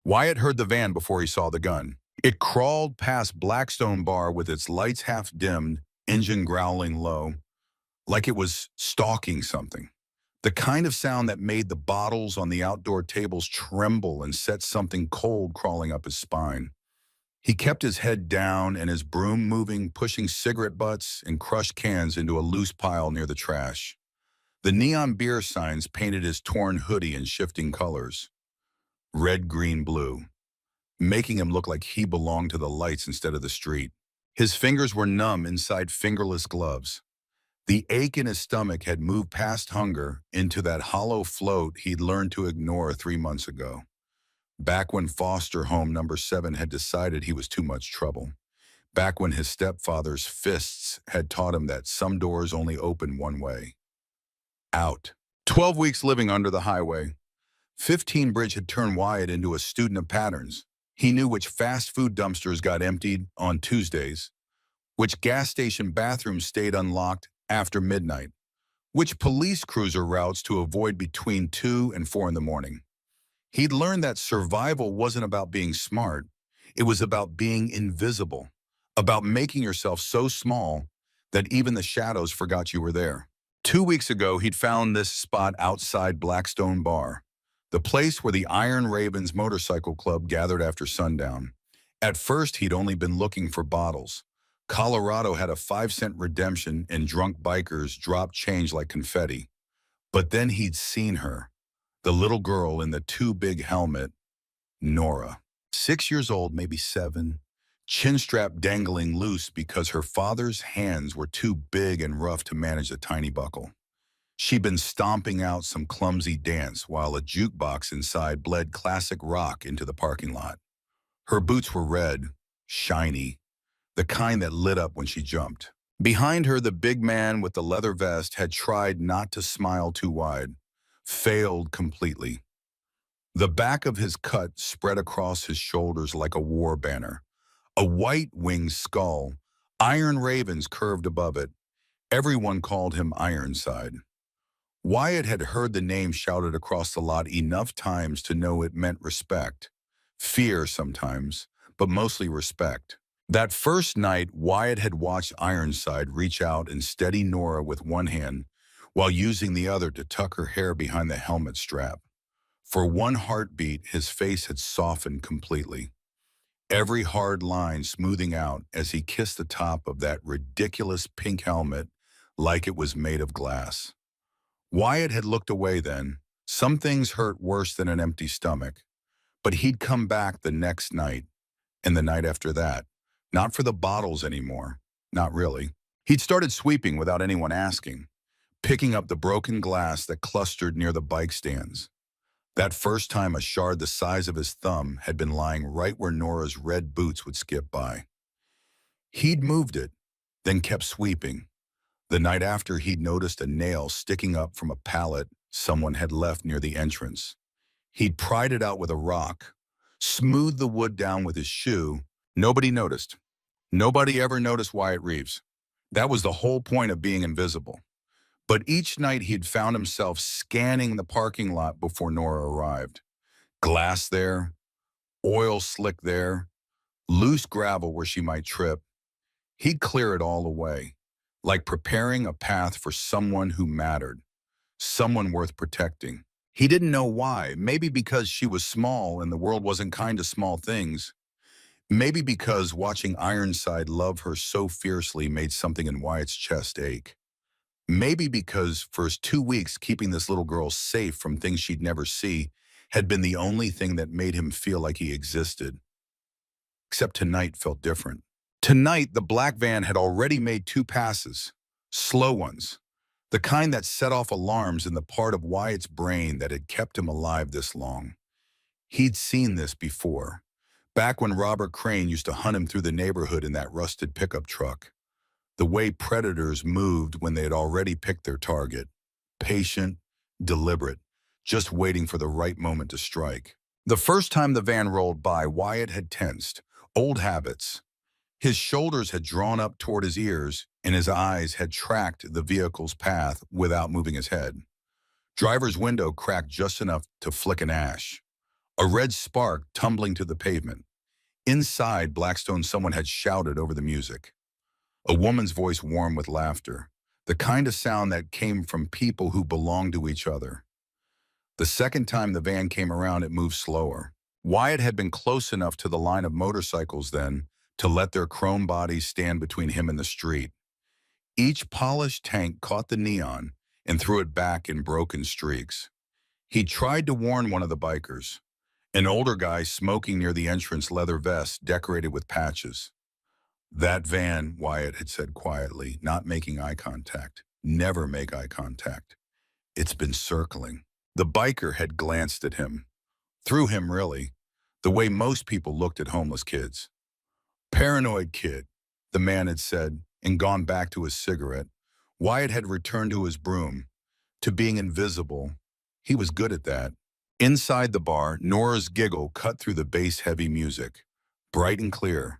Wyatt heard the van before he saw the gun. It crawled past Blackstone Bar with its lights half dimmed, engine growling low, like it was stalking something. The kind of sound that made the bottles on the outdoor tables tremble and set something cold crawling up his spine. He kept his head down and his broom moving, pushing cigarette butts and crushed cans into a loose pile near the trash. The neon beer signs painted his torn hoodie in shifting colors, red, green, blue, making him look like he belonged to the lights instead of the street. His fingers were numb inside fingerless gloves. The ache in his stomach had moved past hunger into that hollow float he'd learned to ignore 3 months ago, back when foster home number 7 had decided he was too much trouble, back when his stepfather's fists had taught him that some doors only open one way, out. 12 weeks living under the highway. 15 Bridge had turned Wyatt into a student of patterns. He knew which fast food dumpsters got emptied on Tuesdays, which gas station bathrooms stayed unlocked after midnight, which police cruiser routes to avoid between 2 and 4 in the morning. He'd learned that survival wasn't about being smart. It was about being invisible, about making yourself so small that even the shadows forgot you were there. 2 weeks ago, he'd found this spot outside Blackstone Bar, the place where the Iron Ravens Motorcycle Club gathered after sundown. At first, he'd only been looking for bottles. Colorado had a 5-cent redemption and drunk bikers dropped change like confetti. But then he'd seen her, the little girl in the too big helmet, Nora. 6 years old, maybe 7, chin strap dangling loose because her father's hands were too big and rough to manage the tiny buckle. She'd been stomping out some clumsy dance while a jukebox inside bled classic rock into the parking lot. Her boots were red, shiny, the kind that lit up when she jumped. Behind her, the big man with the leather vest had tried not to smile too wide, failed completely. The back of his cut spread across his shoulders like a war banner. A white-winged skull, Iron Ravens curved above it. Everyone called him Ironside. Wyatt had heard the name shouted across the lot enough times to know it meant respect. Fear sometimes, but mostly respect. That first night, Wyatt had watched Ironside reach out and steady Nora with one hand while using the other to tuck her hair behind the helmet strap. For one heartbeat, his face had softened completely, every hard line smoothing out as he kissed the top of that ridiculous pink helmet like it was made of glass. Wyatt had looked away then. Some things hurt worse than an empty stomach. But he'd come back the next night, and the night after that. Not for the bottles anymore. Not really. He'd started sweeping without anyone asking, picking up the broken glass that clustered near the bike stands. That first time a shard the size of his thumb had been lying right where Nora's red boots would skip by. He'd moved it, then kept sweeping. The night after, he'd noticed a nail sticking up from a pallet someone had left near the entrance. He'd pried it out with a rock, smoothed the wood down with his shoe. Nobody noticed. Nobody ever noticed Wyatt Reeves. That was the whole point of being invisible. But each night he'd found himself scanning the parking lot before Nora arrived. Glass there, oil slick there, loose gravel where she might trip. He'd clear it all away, like preparing a path for someone who mattered, someone worth protecting. He didn't know why. Maybe because she was small and the world wasn't kind to small things. Maybe because watching Ironside love her so fiercely made something in Wyatt's chest ache. Maybe because for his 2 weeks keeping this little girl safe from things she'd never see had been the only thing that made him feel like he existed. Except tonight felt different. Tonight, the black van had already made 2 passes, slow ones, the kind that set off alarms in the part of Wyatt's brain that had kept him alive this long. He'd seen this before, back when Robert Crane used to hunt him through the neighborhood in that rusted pickup truck. The way predators moved when they had already picked their target, patient, deliberate, just waiting for the right moment to strike. The first time the van rolled by, Wyatt had tensed, old habits. His shoulders had drawn up toward his ears, and his eyes had tracked the vehicle's path without moving his head. Driver's window cracked just enough to flick an ash. A a red spark tumbling to the pavement. Inside Blackstone, someone had shouted over the music. A woman's voice warm with laughter, the kind of sound that came from people who belonged to each other. The second time the van came around, it moved slower. Wyatt had been close enough to the line of motorcycles then to let their chrome bodies stand between him and the street. Each polished tank caught the neon and threw it back in broken streaks. He tried to warn one of the bikers, an older guy smoking near the entrance, leather vest decorated with patches. That van, Wyatt had said quietly, not making eye contact. Never make eye contact. It's been circling. The biker had glanced at him. Through him, really. The way most people looked at homeless kids. Paranoid kid, the man had said, and gone back to his cigarette. Wyatt had returned to his broom, to being invisible. He was good at that. Inside the bar, Nora's giggle cut through the bass-heavy music, bright and clear.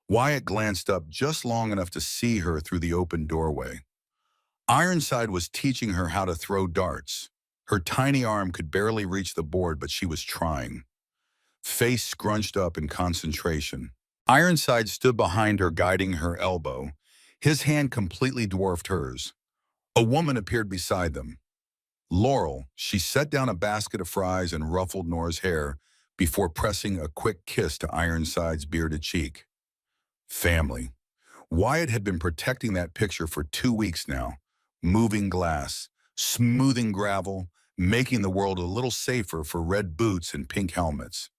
Wyatt glanced up just long enough to see her through the open doorway. Ironside was teaching her how to throw darts. Her tiny arm could barely reach the board, but she was trying. Face scrunched up in concentration. Ironside stood behind her, guiding her elbow. His hand completely dwarfed hers. A woman appeared beside them. Laurel. She set down a basket of fries and ruffled Nora's hair before pressing a quick kiss to Ironside's bearded cheek. Family. Wyatt had been protecting that picture for 2 weeks now. Moving glass, smoothing gravel, making the world a little safer for red boots and pink helmets.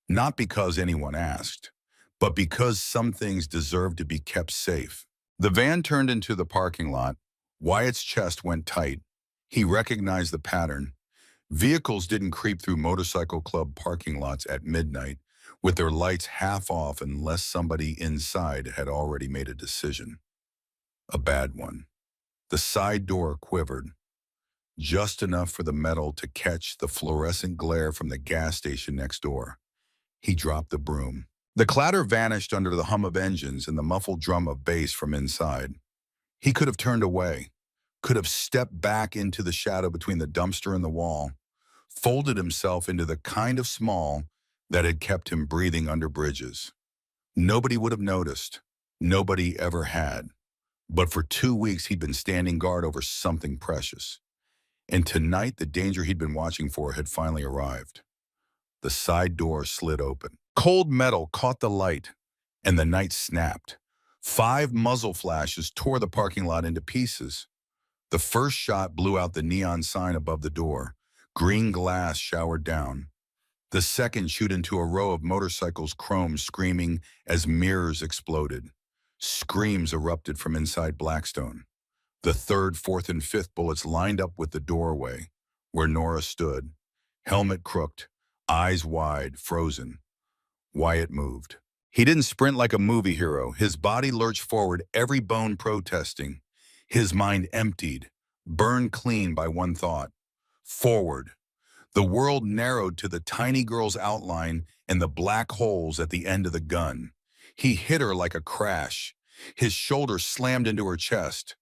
Not because anyone asked, but because some things deserved to be kept safe. The van turned into the parking lot. Wyatt's chest went tight. He recognized the pattern. Vehicles didn't creep through motorcycle club parking lots at midnight with their lights half off unless somebody inside had already made a decision. A bad one. The side door quivered, just enough for the metal to catch the fluorescent glare from the gas station next door. He dropped the broom. The clatter vanished under the hum of engines and the muffled drum of bass from inside. He could have turned away, could have stepped back into the shadow between the dumpster and the wall, folded himself into the kind of small that had kept him breathing under bridges. Nobody would have noticed. Nobody ever had. But for 2 weeks, he'd been standing guard over something precious. And tonight, the danger he'd been watching for had finally arrived. The side door slid open. Cold metal caught the light, and the night snapped. 5 muzzle flashes tore the parking lot into pieces. The first shot blew out the neon sign above the door. Green glass showered down. The second chewed into a row of motorcycles, chrome screaming as mirrors exploded. Screams erupted from inside Blackstone. The third, fourth, and fifth bullets lined up with the doorway, where Nora stood, helmet crooked, eyes wide, frozen. Wyatt moved. He didn't sprint like a movie hero. His body lurched forward, every bone protesting. His mind emptied, burned clean by one thought. Forward. The world narrowed to the tiny girl's outline and the black holes at the end of the gun. He hit her like a crash. His shoulder slammed into her chest.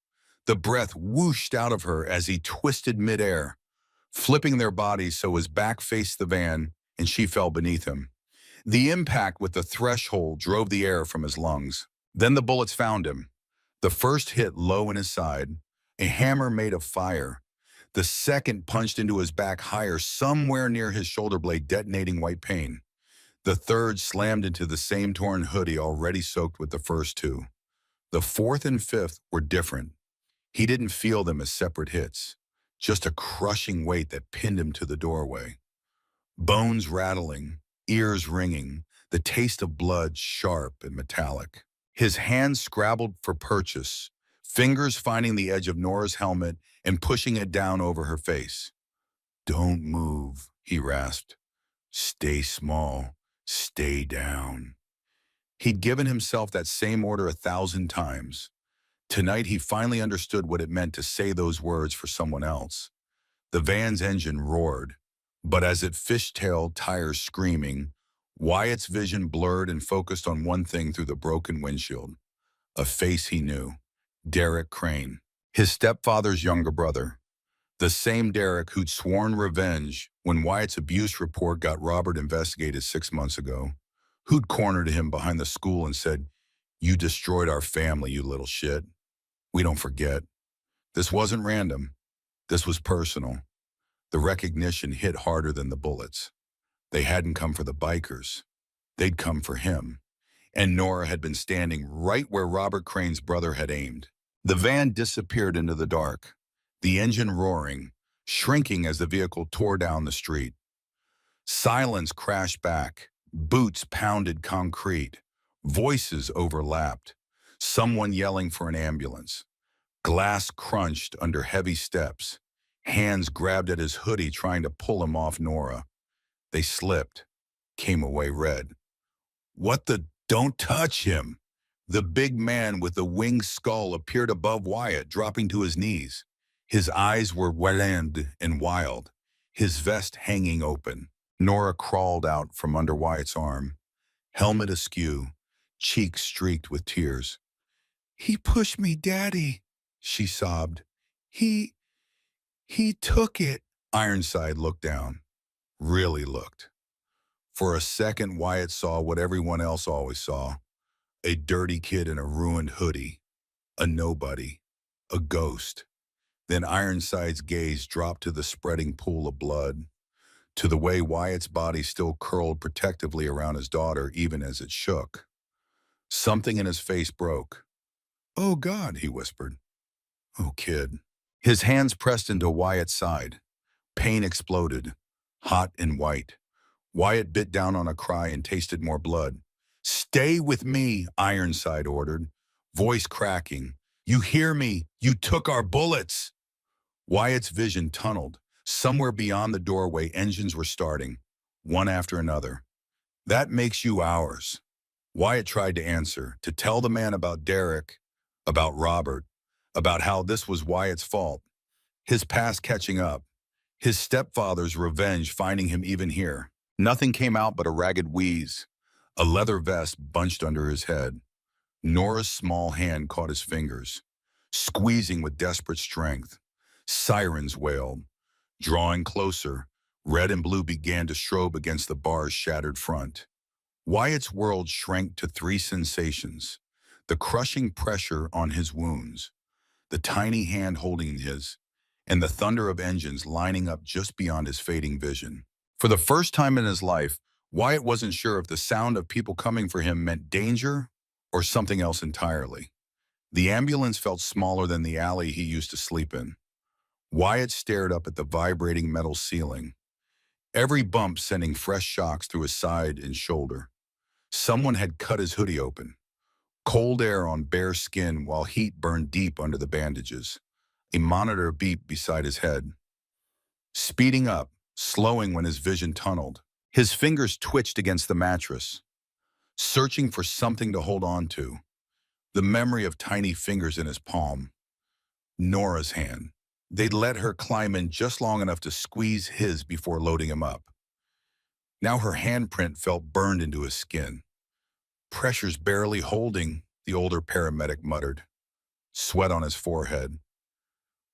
The breath whooshed out of her as he twisted midair, flipping their bodies so his back faced the van and she fell beneath him. The impact with the threshold drove the air from his lungs. Then the bullets found him. The first hit low in his side, a hammer made of fire. The second punched into his back higher, somewhere near his shoulder blade, detonating white pain. The third slammed into the same torn hoodie already soaked with the first 2. The fourth and fifth were different. He didn't feel them as separate hits, just a crushing weight that pinned him to the doorway. Bones rattling, ears ringing, the taste of blood sharp and metallic. His hands scrabbled for purchase, fingers finding the edge of Nora's helmet and pushing it down over her face. "Don't move," he rasped. "Stay small. Stay down." He'd given himself that same order 1,000 times. Tonight, he finally understood what it meant to say those words for someone else. The van's engine roared, but as it fishtailed, tires screaming, Wyatt's vision blurred and focused on one thing through the broken windshield. A face he knew. Derek Crane. His stepfather's younger brother. The same Derek who'd sworn revenge when Wyatt's abuse report got Robert investigated 6 months ago, who'd cornered him behind the school and said, "You destroyed our family, you little shit. We don't forget." This wasn't random. This was personal. The recognition hit harder than the bullets. They hadn't come for the bikers. They'd come for him. And Nora had been standing right where Robert Crane's brother had aimed. The van disappeared into the dark, the engine roaring, shrinking as the vehicle tore down the street. Silence crashed back. Boots pounded concrete. Voices overlapped. Someone yelling for an ambulance. Glass crunched under heavy steps. Hands grabbed at his hoodie trying to pull him off Nora. They slipped, came away red. What the? Don't touch him! The big man with the winged skull appeared above Wyatt, dropping to his knees. His eyes were wild and wild, his vest hanging open. Nora crawled out from under Wyatt's arm, helmet askew, cheeks streaked with tears. "He pushed me, Daddy," she sobbed. He took it." Ironside looked down, really looked. For a second, Wyatt saw what everyone else always saw. A dirty kid in a ruined hoodie. A nobody. A ghost. Then Ironside's gaze dropped to the spreading pool of blood, to the way Wyatt's body still curled protectively around his daughter even as it shook. Something in his face broke. "Oh, God," he whispered. "Oh, kid." His hands pressed into Wyatt's side. Pain exploded, hot and white. Wyatt bit down on a cry and tasted more blood. "Stay with me," Ironside ordered, voice cracking. "You hear me? You took our bullets." Wyatt's vision tunneled. Somewhere beyond the doorway, engines were starting, one after another. "That makes you ours." Wyatt tried to answer, to tell the man about Derek, about Robert, about how this was Wyatt's fault, his past catching up, his stepfather's revenge finding him even here. Nothing came out but a ragged wheeze, a leather vest bunched under his head. Nora's small hand caught his fingers, squeezing with desperate strength. Sirens wailed. Drawing closer, red and blue began to strobe against the bar's shattered front. Wyatt's world shrank to three sensations: the crushing pressure on his wounds, the tiny hand holding his, and the thunder of engines lining up just beyond his fading vision. For the first time in his life, Wyatt wasn't sure if the sound of people coming for him meant danger or something else entirely. The ambulance felt smaller than the alley he used to sleep in. Wyatt stared up at the vibrating metal ceiling, every bump sending fresh shocks through his side and shoulder. Someone had cut his hoodie open. Cold air on bare skin while heat burned deep under the bandages. A monitor beeped beside his head. Speeding up, slowing when his vision tunneled. His fingers twitched against the mattress, searching for something to hold on to. The memory of tiny fingers in his palm. Nora's hand. They'd let her climb in just long enough to squeeze his before loading him up. Now her handprint felt burned into his skin. "Pressure's barely holding," the older paramedic muttered, sweat on his forehead.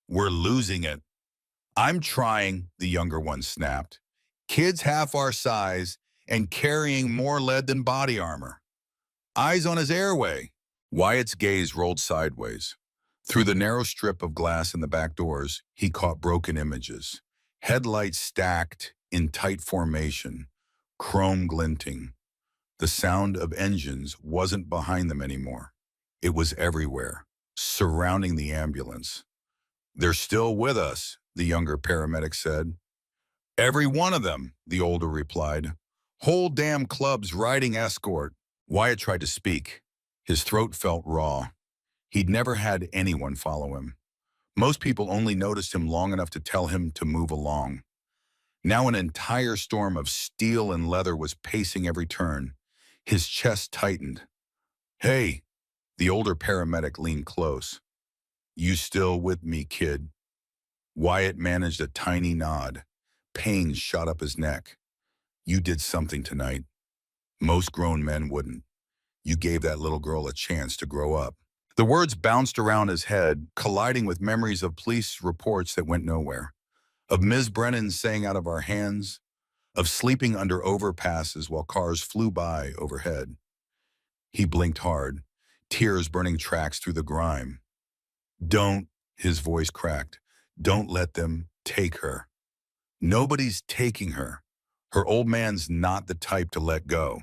"We're losing it." "I'm trying," the younger one snapped. "Kid's half our size and carrying more lead than body armor. Eyes on his airway." Wyatt's gaze rolled sideways. Through the narrow strip of glass in the back doors, he caught broken images. Headlights stacked in tight formation, chrome glinting. The sound of engines wasn't behind them anymore. It was everywhere, surrounding the ambulance. "They're still with us," the younger paramedic said. "Every one of them," the older replied. "Whole damn club's riding escort." Wyatt tried to speak. His throat felt raw. He'd never had anyone follow him. Most people only noticed him long enough to tell him to move along. Now an entire storm of steel and leather was pacing every turn. His chest tightened. "Hey," the older paramedic leaned close. "You still with me, kid?" Wyatt managed a tiny nod. Pain shot up his neck. "You did something tonight. Most grown men wouldn't. You gave that little girl a chance to grow up." The words bounced around his head, colliding with memories of police reports that went nowhere, of Ms. Brennan saying out of our hands, of sleeping under overpasses while cars flew by overhead. He blinked hard, tears burning tracks through the grime. Don't, his voice cracked, don't let them take her. Nobody's taking her. Her old man's not the type to let go.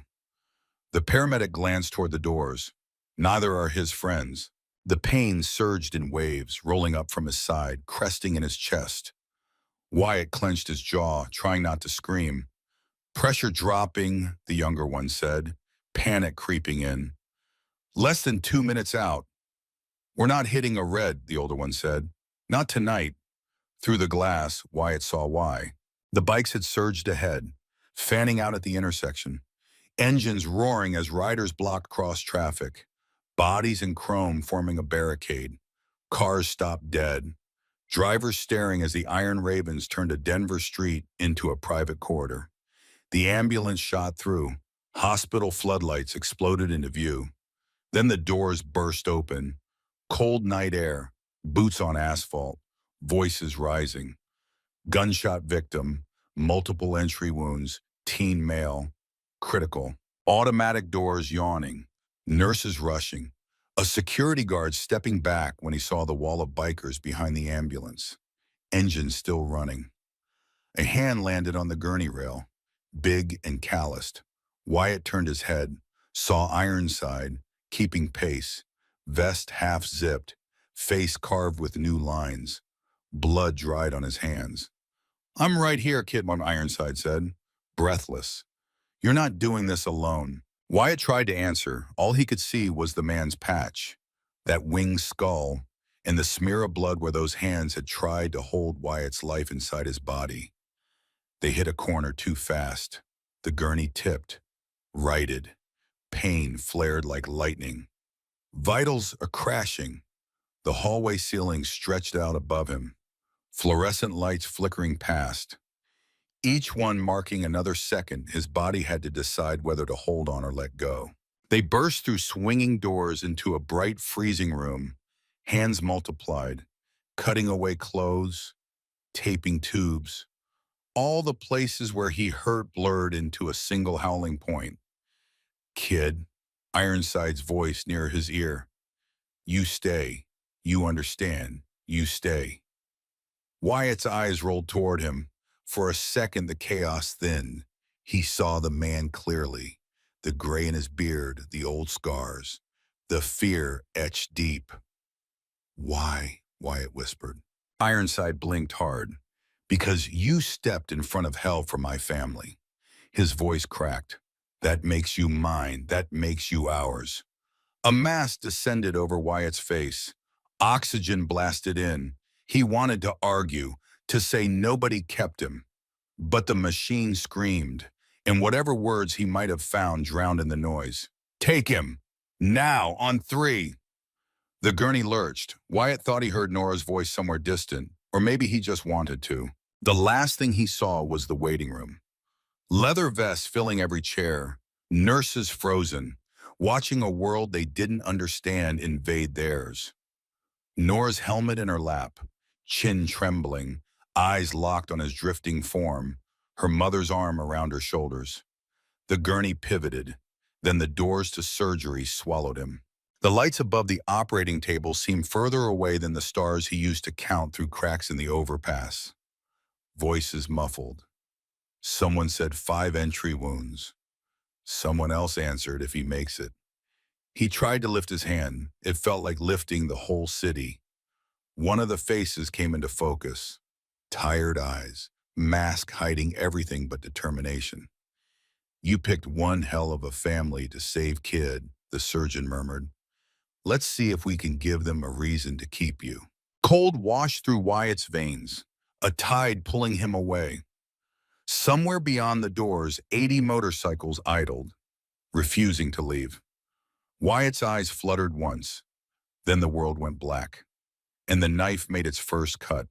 The paramedic glanced toward the doors. Neither are his friends. The pain surged in waves, rolling up from his side, cresting in his chest. Wyatt clenched his jaw, trying not to scream. Pressure dropping, the younger one said, panic creeping in. Less than 2 minutes out. We're not hitting a red, the older one said. Not tonight. Through the glass, Wyatt saw why. The bikes had surged ahead, fanning out at the intersection. Engines roaring as riders blocked cross traffic. Bodies in chrome forming a barricade. Cars stopped dead. Drivers staring as the Iron Ravens turned a Denver street into a private corridor. The ambulance shot through. Hospital floodlights exploded into view. Then the doors burst open. Cold night air, boots on asphalt, voices rising. Gunshot victim, multiple entry wounds, teen male, critical. Automatic doors yawning, nurses rushing. A security guard stepping back when he saw the wall of bikers behind the ambulance. Engine still running. A hand landed on the gurney rail, big and calloused. Wyatt turned his head, saw Ironside, keeping pace, vest half zipped, face carved with new lines. Blood dried on his hands. I'm right here, Kidman, Ironside said, breathless. You're not doing this alone. Wyatt tried to answer. All he could see was the man's patch, that winged skull, and the smear of blood where those hands had tried to hold Wyatt's life inside his body. They hit a corner too fast. The gurney tipped, righted. Pain flared like lightning. Vitals are crashing. The hallway ceiling stretched out above him. Fluorescent lights flickering past. Each one marking another second his body had to decide whether to hold on or let go. They burst through swinging doors into a bright freezing room. Hands multiplied, cutting away clothes, taping tubes. All the places where he hurt blurred into a single howling point. Kid, Ironside's voice near his ear. You stay. You understand. You stay. Wyatt's eyes rolled toward him. For a second, the chaos thinned. He saw the man clearly. The gray in his beard, the old scars. The fear etched deep. Why? Wyatt whispered. Ironside blinked hard. Because you stepped in front of hell for my family. His voice cracked. That makes you mine. That makes you ours. A mask descended over Wyatt's face. Oxygen blasted in. He wanted to argue, to say nobody kept him. But the machine screamed, and whatever words he might have found drowned in the noise. Take him! Now, on 3! The gurney lurched. Wyatt thought he heard Nora's voice somewhere distant, or maybe he just wanted to. The last thing he saw was the waiting room. Leather vests filling every chair, nurses frozen, watching a world they didn't understand invade theirs. Nora's helmet in her lap, chin trembling, eyes locked on his drifting form, her mother's arm around her shoulders. The gurney pivoted, then the doors to surgery swallowed him. The lights above the operating table seemed further away than the stars he used to count through cracks in the overpass. Voices muffled. Someone said 5 entry wounds. Someone else answered if he makes it. He tried to lift his hand. It felt like lifting the whole city. One of the faces came into focus. Tired eyes, mask hiding everything but determination. You picked one hell of a family to save kid, the surgeon murmured. Let's see if we can give them a reason to keep you. Cold washed through Wyatt's veins, a tide pulling him away. Somewhere beyond the doors, 80 motorcycles idled, refusing to leave. Wyatt's eyes fluttered once. Then the world went black, and the knife made its first cut.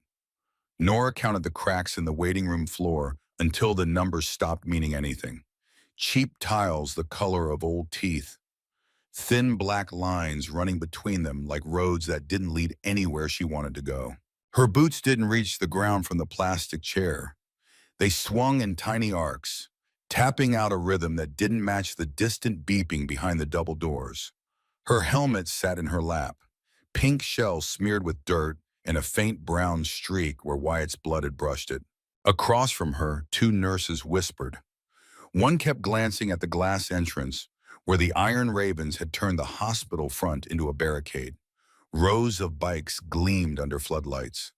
Nora counted the cracks in the waiting room floor until the numbers stopped meaning anything. Cheap tiles the color of old teeth. thin black lines running between them like roads that didn't lead anywhere she wanted to go. Her boots didn't reach the ground from the plastic chair. They swung in tiny arcs, tapping out a rhythm that didn't match the distant beeping behind the double doors. Her helmet sat in her lap, pink shell smeared with dirt and a faint brown streak where Wyatt's blood had brushed it. Across from her, two nurses whispered. One kept glancing at the glass entrance, where the Iron Ravens had turned the hospital front into a barricade. Rows of bikes gleamed under floodlights.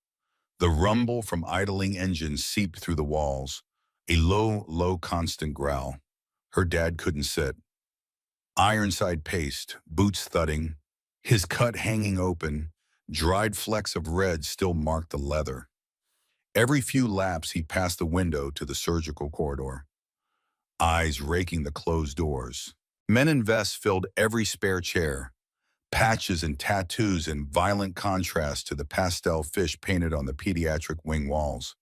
The rumble from idling engines seeped through the walls, a low, constant growl. Her dad couldn't sit. Ironside paced, boots thudding, his cut hanging open, dried flecks of red still marked the leather. Every few laps he passed the window to the surgical corridor, eyes raking the closed doors. Men in vests filled every spare chair, patches and tattoos in violent contrast to the pastel fish painted on the pediatric wing walls.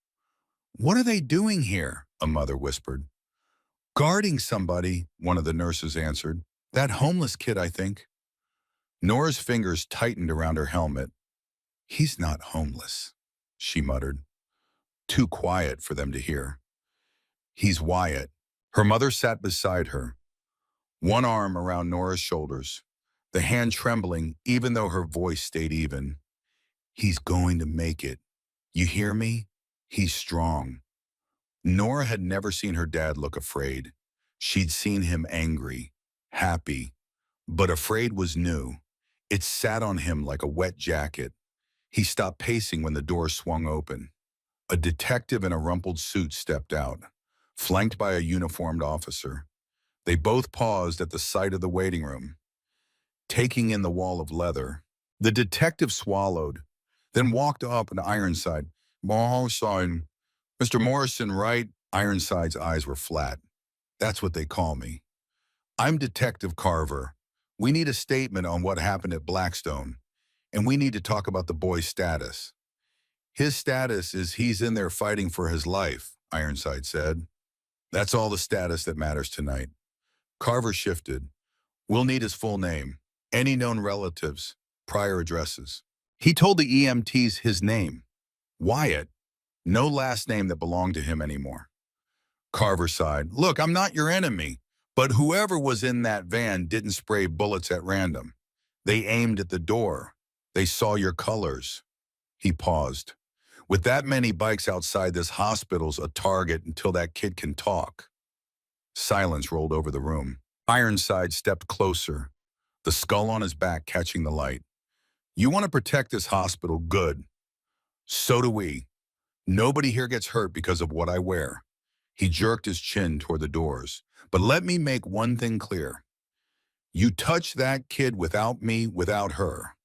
"What are they doing here?" a mother whispered. "Guarding somebody," one of the nurses answered. "That homeless kid, I think." Nora's fingers tightened around her helmet. "He's not homeless," she muttered, too quiet for them to hear. "He's Wyatt." Her mother sat beside her, one arm around Nora's shoulders, the hand trembling even though her voice stayed even. "He's going to make it. You hear me? He's strong." Nora had never seen her dad look afraid. She'd seen him angry, happy, but afraid was new. It sat on him like a wet jacket. He stopped pacing when the door swung open. A detective in a rumpled suit stepped out, flanked by a uniformed officer. They both paused at the sight of the waiting room, taking in the wall of leather. The detective swallowed, then walked up to Ironside. "Morrison, Mr. Morrison, right?" Ironside's eyes were flat. "That's what they call me. I'm Detective Carver. We need a statement on what happened at Blackstone, and we need to talk about the boy's status." "His status is he's in there fighting for his life," Ironside said. "That's all the status that matters tonight." Carver shifted. "We'll need his full name, any known relatives, prior addresses." He told the EMTs his name, Wyatt, no last name that belonged to him anymore. Carver sighed. "Look, I'm not your enemy, but whoever was in that van didn't spray bullets at random. They aimed at the door. They saw your colors." He paused. "With that many bikes outside, this hospital's a target until that kid can talk." Silence rolled over the room. Ironside stepped closer, the skull on his back catching the light. "You want to protect this hospital, good. So do we. Nobody here gets hurt because of what I wear." He jerked his chin toward the doors. "But let me make one thing clear. You touch that kid without me, without her."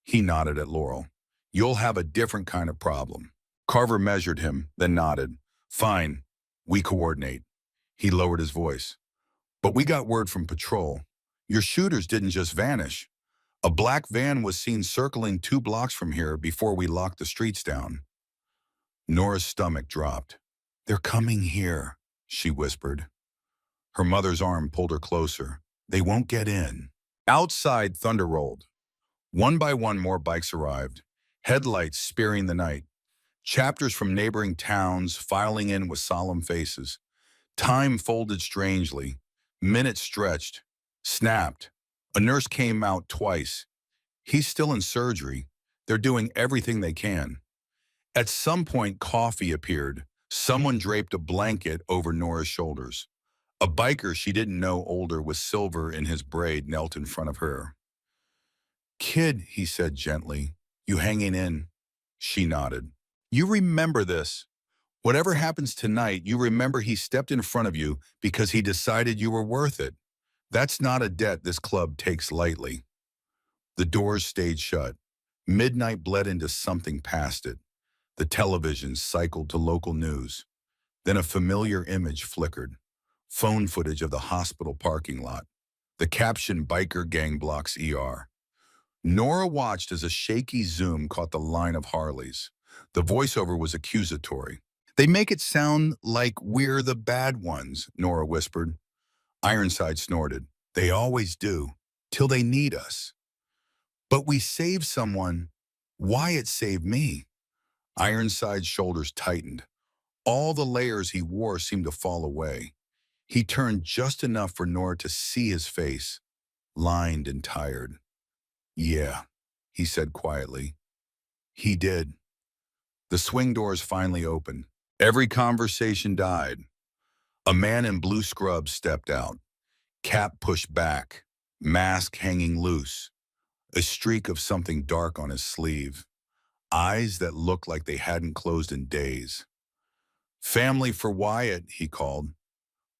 He nodded at Laurel. "You'll have a different kind of problem." Carver measured him, then nodded. "Fine. We coordinate." He lowered his voice. "But we got word from patrol. Your shooters didn't just vanish. A black van was seen circling 2 blocks from here before we locked the streets down." Nora's stomach dropped. "They're coming here," she whispered. Her mother's arm pulled her closer. "They won't get in." Outside, thunder rolled. One by one, more bikes arrived, headlights spearing the night. Chapters from neighboring towns filing in with solemn faces. Time folded strangely. Minutes stretched, snapped. A nurse came out twice. "He's still in surgery. They're doing everything they can." At some point, coffee appeared. Someone draped a blanket over Nora's shoulders. A biker she didn't know, older with silver in his braid, knelt in front of her. "Kid," he said gently, "you hanging in?" She nodded. "You remember this. Whatever happens tonight, you remember he stepped in front of you because he decided you were worth it. That's not a debt this club takes lightly." The doors stayed shut. Midnight bled into something past it. The television cycled to local news. Then a familiar image flickered. Phone footage of the hospital parking lot. The caption, "Biker Gang Blocks ER." Nora watched as a shaky zoom caught the line of Harleys. The voiceover was accusatory. "They make it sound like we're the bad ones," Nora whispered. Ironside snorted. "They always do. till they need us. But we saved someone. Wyatt saved me. Ironside's shoulders tightened. All the layers he wore seemed to fall away. He turned just enough for Nora to see his face, lined and tired. Yeah, he said quietly. He did. The swing doors finally opened. Every conversation died. A man in blue scrubs stepped out, cap pushed back, mask hanging loose, a streak of something dark on his sleeve, eyes that looked like they hadn't closed in days. Family for Wyatt, he called.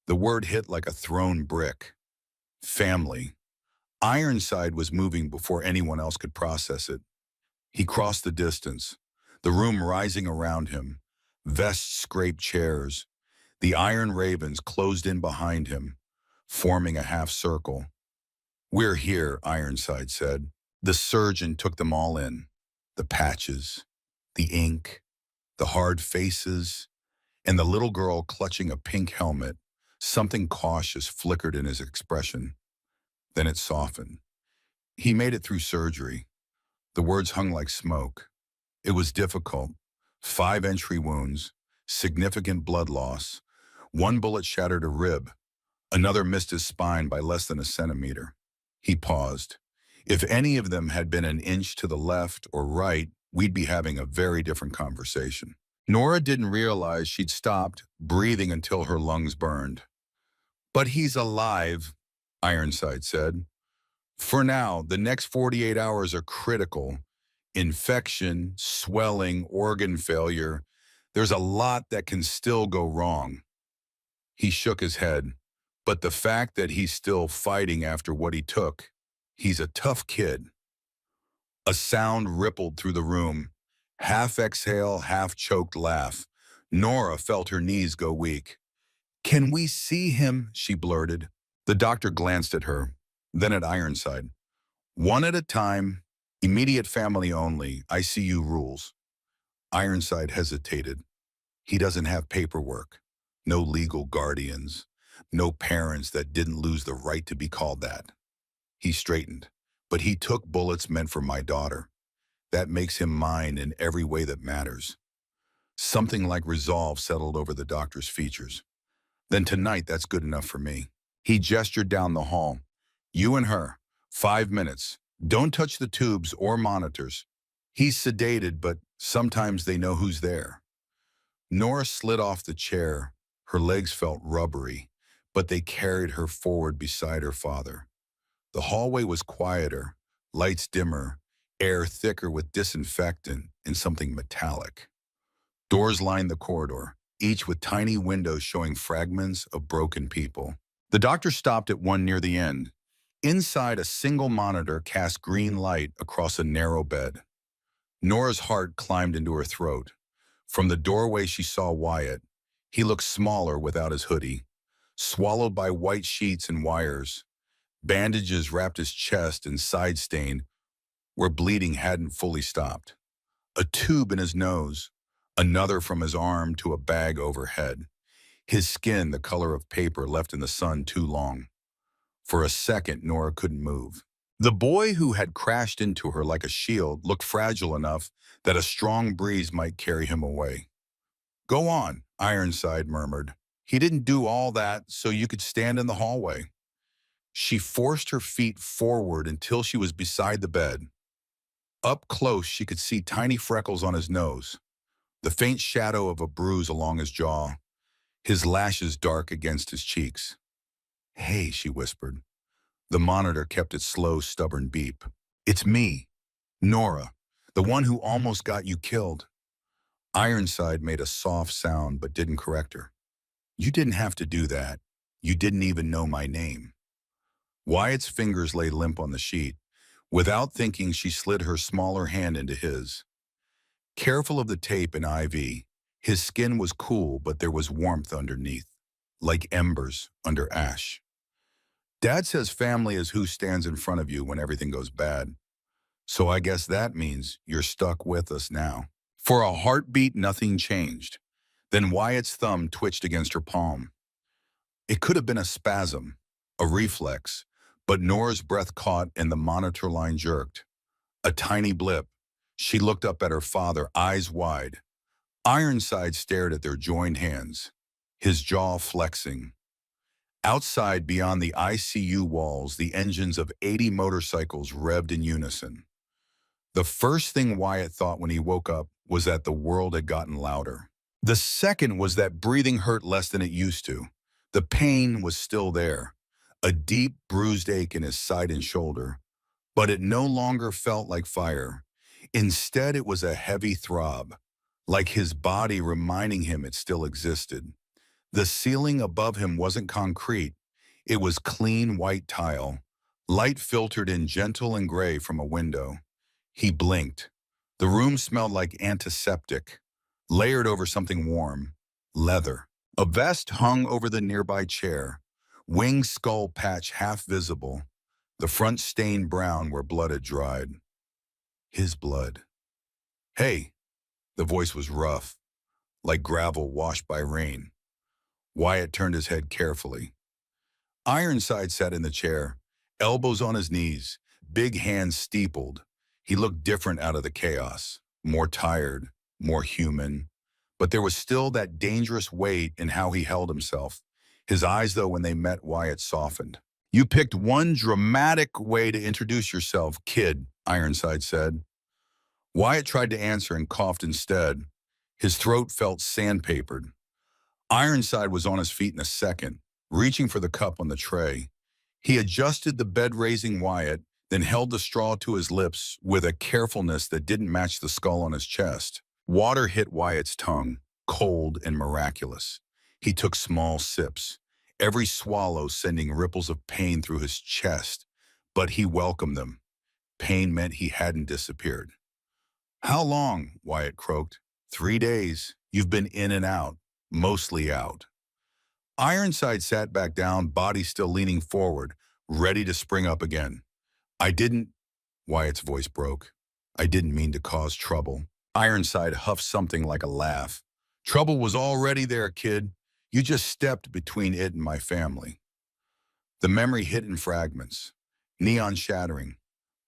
The word hit like a thrown brick. Family. Ironside was moving before anyone else could process it. He crossed the distance, the room rising around him, vests scraped chairs. The iron ravens closed in behind him, forming a half circle. We're here, Ironside said. The surgeon took them all in. The patches, the ink, the hard faces, and the little girl clutching a pink helmet. Something cautious flickered in his expression. Then it softened. He made it through surgery. The words hung like smoke. It was difficult. 5 entry wounds, significant blood loss. One bullet shattered a rib. Another missed his spine by less than a centimeter. He paused. If any of them had been an inch to the left or right, we'd be having a very different conversation. Nora didn't realize she'd stopped breathing until her lungs burned. But he's alive, Ironside said. For now, the next 48 hours are critical. Infection, swelling, organ failure. There's a lot that can still go wrong. He shook his head. But the fact that he's still fighting after what he took, he's a tough kid. A sound rippled through the room. Half exhale, half choked laugh. Nora felt her knees go weak. Can we see him? She blurted. The doctor glanced at her, then at Ironside. One at a time, immediate family only, ICU rules. Ironside hesitated. He doesn't have paperwork, no legal guardians, no parents that didn't lose the right to be called that. He straightened. But he took bullets meant for my daughter. That makes him mine in every way that matters. Something like resolve settled over the doctor's features. Then tonight, that's good enough for me. He gestured down the hall. You and her, 5 minutes. Don't touch the tubes or monitors. He's sedated, but sometimes they know who's there. Nora slid off the chair. Her legs felt rubbery, but they carried her forward beside her father. The hallway was quieter, lights dimmer, air thicker with disinfectant and something metallic. Doors lined the corridor, each with tiny windows showing fragments of broken people. The doctor stopped at one near the end. Inside, a single monitor cast green light across a narrow bed. Nora's heart climbed into her throat. From the doorway she saw Wyatt. He looked smaller without his hoodie, swallowed by white sheets and wires. Bandages wrapped his chest and side stain where bleeding hadn't fully stopped. A tube in his nose, another from his arm to a bag overhead. His skin the color of paper left in the sun too long. For a second, Nora couldn't move. The boy who had crashed into her like a shield looked fragile enough that a strong breeze might carry him away. Go on, Ironside murmured. He didn't do all that so you could stand in the hallway. She forced her feet forward until she was beside the bed. Up close, she could see tiny freckles on his nose, the faint shadow of a bruise along his jaw, his lashes dark against his cheeks. Hey, she whispered. The monitor kept its slow, stubborn beep. It's me, Nora, the one who almost got you killed. Ironside made a soft sound but didn't correct her. You didn't have to do that. You didn't even know my name. Wyatt's fingers lay limp on the sheet. Without thinking, she slid her smaller hand into his. Careful of the tape and IV, his skin was cool, but there was warmth underneath, like embers under ash. Dad says family is who stands in front of you when everything goes bad. So I guess that means you're stuck with us now. For a heartbeat, nothing changed. Then Wyatt's thumb twitched against her palm. It could have been a spasm, a reflex, But Nora's breath caught and the monitor line jerked. A tiny blip. She looked up at her father, eyes wide. Ironside stared at their joined hands, his jaw flexing. Outside, beyond the ICU walls, the engines of 80 motorcycles revved in unison. The first thing Wyatt thought when he woke up was that the world had gotten louder. The second was that breathing hurt less than it used to. The pain was still there, a deep, bruised ache in his side and shoulder, but it no longer felt like fire. Instead, it was a heavy throb, like his body reminding him it still existed. The ceiling above him wasn't concrete. It was clean white tile, light filtered in gentle and gray from a window. He blinked. The room smelled like antiseptic, layered over something warm, leather. A vest hung over the nearby chair, wing skull patch half visible, the front stained brown where blood had dried. His blood. Hey, the voice was rough, like gravel washed by rain. Wyatt turned his head carefully. Ironside sat in the chair, elbows on his knees, big hands steepled. He looked different out of the chaos, more tired, more human. But there was still that dangerous weight in how he held himself. His eyes, though, when they met Wyatt, softened. "You picked one dramatic way to introduce yourself, kid," Ironside said. Wyatt tried to answer and coughed instead. His throat felt sandpapered. Ironside was on his feet in a second, reaching for the cup on the tray. He adjusted the bed-raising Wyatt, then held the straw to his lips with a carefulness that didn't match the skull on his chest. Water hit Wyatt's tongue, cold and miraculous. He took small sips, every swallow sending ripples of pain through his chest, but he welcomed them. Pain meant he hadn't disappeared. "How long?" Wyatt croaked. "3 days. You've been in and out, mostly out." Ironside sat back down, body still leaning forward, ready to spring up again. "I didn't," Wyatt's voice broke. "I didn't mean to cause trouble." Ironside huffed something like a laugh. "Trouble was already there, kid. You just stepped between it and my family." The memory hit in fragments. Neon shattering.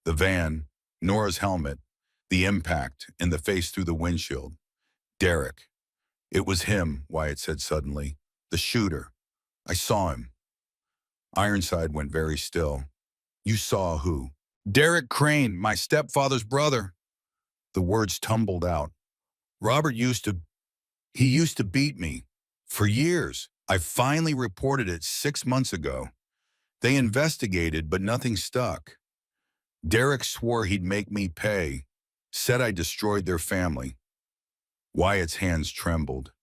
The van, Nora's helmet, the impact, and the face through the windshield. Derek. "It was him," Wyatt said suddenly. "The shooter. I saw him." Ironside went very still. "You saw who?" "Derek Crane, my stepfather's brother." The words tumbled out. "Robert he used to beat me. For years. I finally reported it 6 months ago. They investigated, but nothing stuck. Derek swore he'd make me pay. Said I destroyed their family." Wyatt's hands trembled.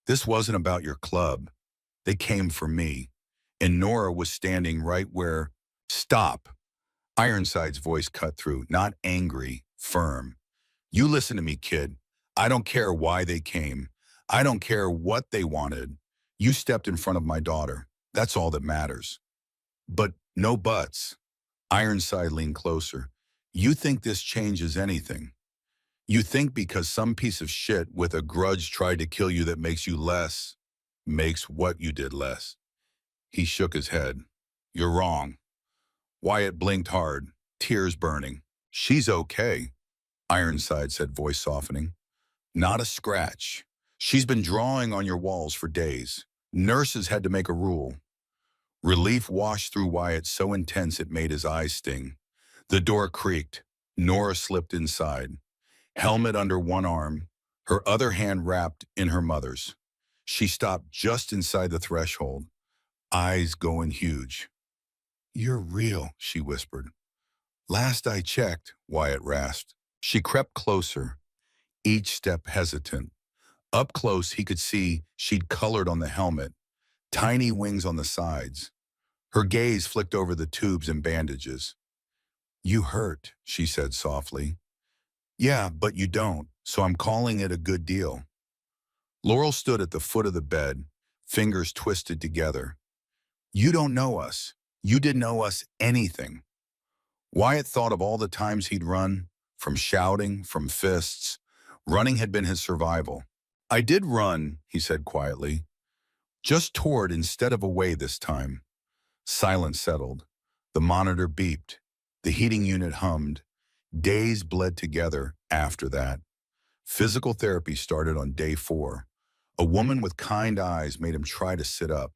"This wasn't about your club. They came for me. And Nora was standing right where—" "Stop." Ironside's voice cut through, not angry, firm. "You listen to me, kid. I don't care why they came. I don't care what they wanted. You stepped in front of my daughter. That's all that matters." "But no buts." Ironside leaned closer. "You think this changes anything. You think because some piece of shit with a grudge tried to kill you that makes you less, makes what you did less." He shook his head. "You're wrong." Wyatt blinked hard, tears burning. "She's okay," Ironside said, voice softening. "Not a scratch. She's been drawing on your walls for days. Nurses had to make a rule." Relief washed through Wyatt so intense it made his eyes sting. The door creaked. Nora slipped inside. Helmet under one arm, her other hand wrapped in her mother's. She stopped just inside the threshold, eyes going huge. "You're real," she whispered. "Last I checked," Wyatt rasped. She crept closer, each step hesitant. Up close, he could see she'd colored on the helmet, tiny wings on the sides. Her gaze flicked over the tubes and bandages. "You hurt," she said softly. "Yeah, but you don't, so I'm calling it a good deal." Laurel stood at the foot of the bed, fingers twisted together. "You don't know us. You didn't know us anything." Wyatt thought of all the times he'd run, from shouting, from fists. Running had been his survival. "I did run," he said quietly. "Just toward instead of away this time." Silence settled. The monitor beeped. The heating unit hummed. Days bled together after that. Physical therapy started on day 4. A woman with kind eyes made him try to sit up,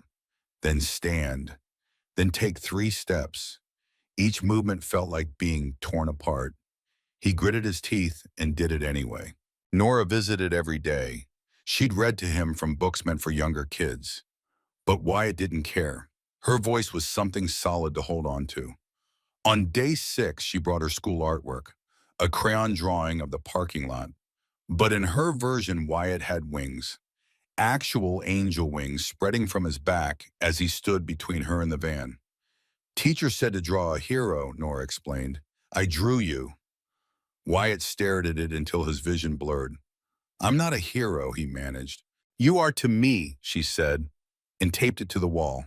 then stand, then take 3 steps. Each movement felt like being torn apart. He gritted his teeth and did it anyway. Nora visited every day. She'd read to him from books meant for younger kids. But Wyatt didn't care. Her voice was something solid to hold on to. On day 6, she brought her school artwork, a crayon drawing of the parking lot. But in her version, Wyatt had wings, actual angel wings spreading from his back as he stood between her and the van. Teacher said to draw a hero, Nora explained. I drew you. Wyatt stared at it until his vision blurred. I'm not a hero, he managed. You are to me, she said, and taped it to the wall.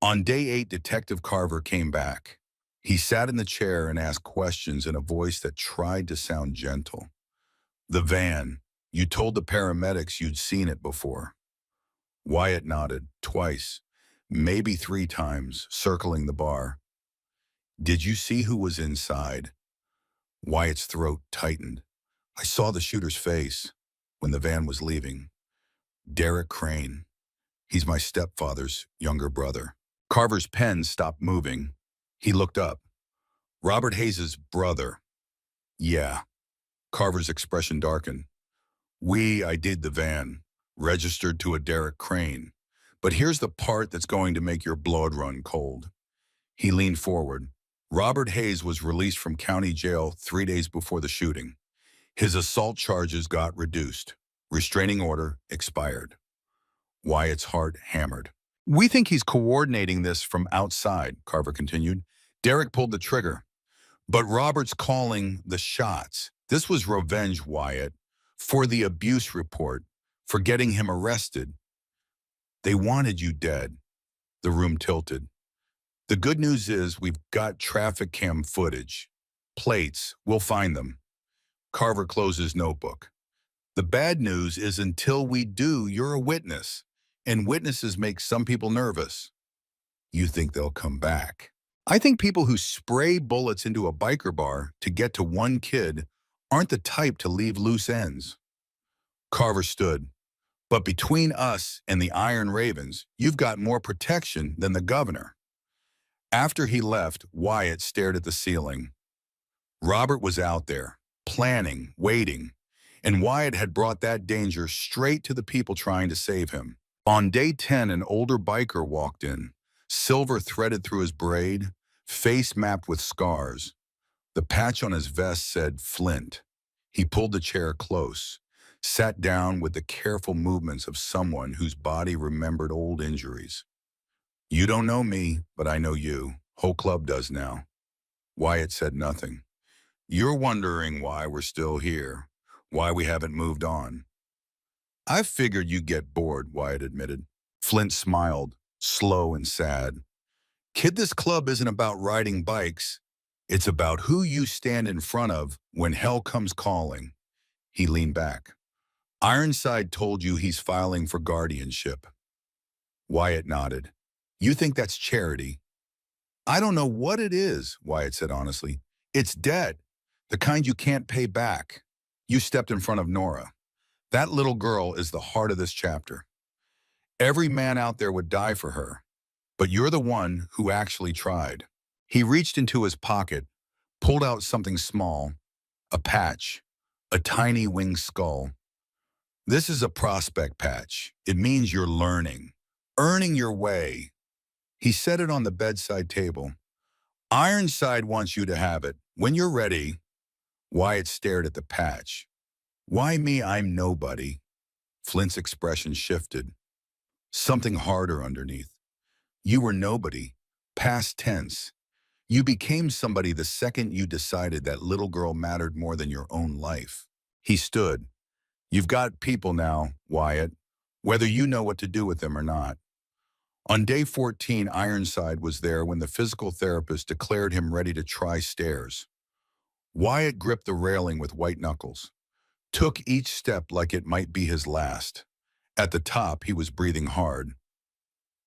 On day 8, Detective Carver came back. He sat in the chair and asked questions in a voice that tried to sound gentle. The van. You told the paramedics you'd seen it before. Wyatt nodded, twice, maybe 3 times, circling the bar. Did you see who was inside? Wyatt's throat tightened. I saw the shooter's face when the van was leaving. Derek Crane. He's my stepfather's younger brother. Carver's pen stopped moving. He looked up. Robert Hayes's brother. Yeah. Carver's expression darkened. I did the van, registered to a Derek Crane. But here's the part that's going to make your blood run cold. He leaned forward. Robert Hayes was released from county jail 3 days before the shooting. His assault charges got reduced. Restraining order expired. Wyatt's heart hammered. We think he's coordinating this from outside, Carver continued. Derek pulled the trigger. But Robert's calling the shots. This was revenge, Wyatt, for the abuse report, for getting him arrested. They wanted you dead. The room tilted. The good news is we've got traffic cam footage. Plates, we'll find them. Carver closed his notebook. The bad news is until we do, you're a witness. And witnesses make some people nervous. You think they'll come back? I think people who spray bullets into a biker bar to get to one kid aren't the type to leave loose ends. Carver stood. But between us and the Iron Ravens, you've got more protection than the governor. After he left, Wyatt stared at the ceiling. Robert was out there, planning, waiting, and Wyatt had brought that danger straight to the people trying to save him. On day 10, an older biker walked in, silver threaded through his braid, face mapped with scars. The patch on his vest said Flint. He pulled the chair close, sat down with the careful movements of someone whose body remembered old injuries. You don't know me, but I know you. Whole club does now. Wyatt said nothing. You're wondering why we're still here, why we haven't moved on. I figured you'd get bored, Wyatt admitted. Flint smiled, slow and sad. Kid, this club isn't about riding bikes. It's about who you stand in front of when hell comes calling. He leaned back. Ironside told you he's filing for guardianship. Wyatt nodded. You think that's charity? I don't know what it is, Wyatt said honestly. It's debt, the kind you can't pay back. You stepped in front of Nora. That little girl is the heart of this chapter. Every man out there would die for her, but you're the one who actually tried. He reached into his pocket, pulled out something small, a patch, a tiny winged skull. This is a prospect patch. It means you're learning, earning your way. He set it on the bedside table. Ironside wants you to have it. When you're ready. Wyatt stared at the patch. Why me? I'm nobody. Flint's expression shifted. Something harder underneath. You were nobody. Past tense. You became somebody the second you decided that little girl mattered more than your own life. He stood. You've got people now, Wyatt, whether you know what to do with them or not. On day 14, Ironside was there when the physical therapist declared him ready to try stairs. Wyatt gripped the railing with white knuckles, took each step like it might be his last. At the top, he was breathing hard,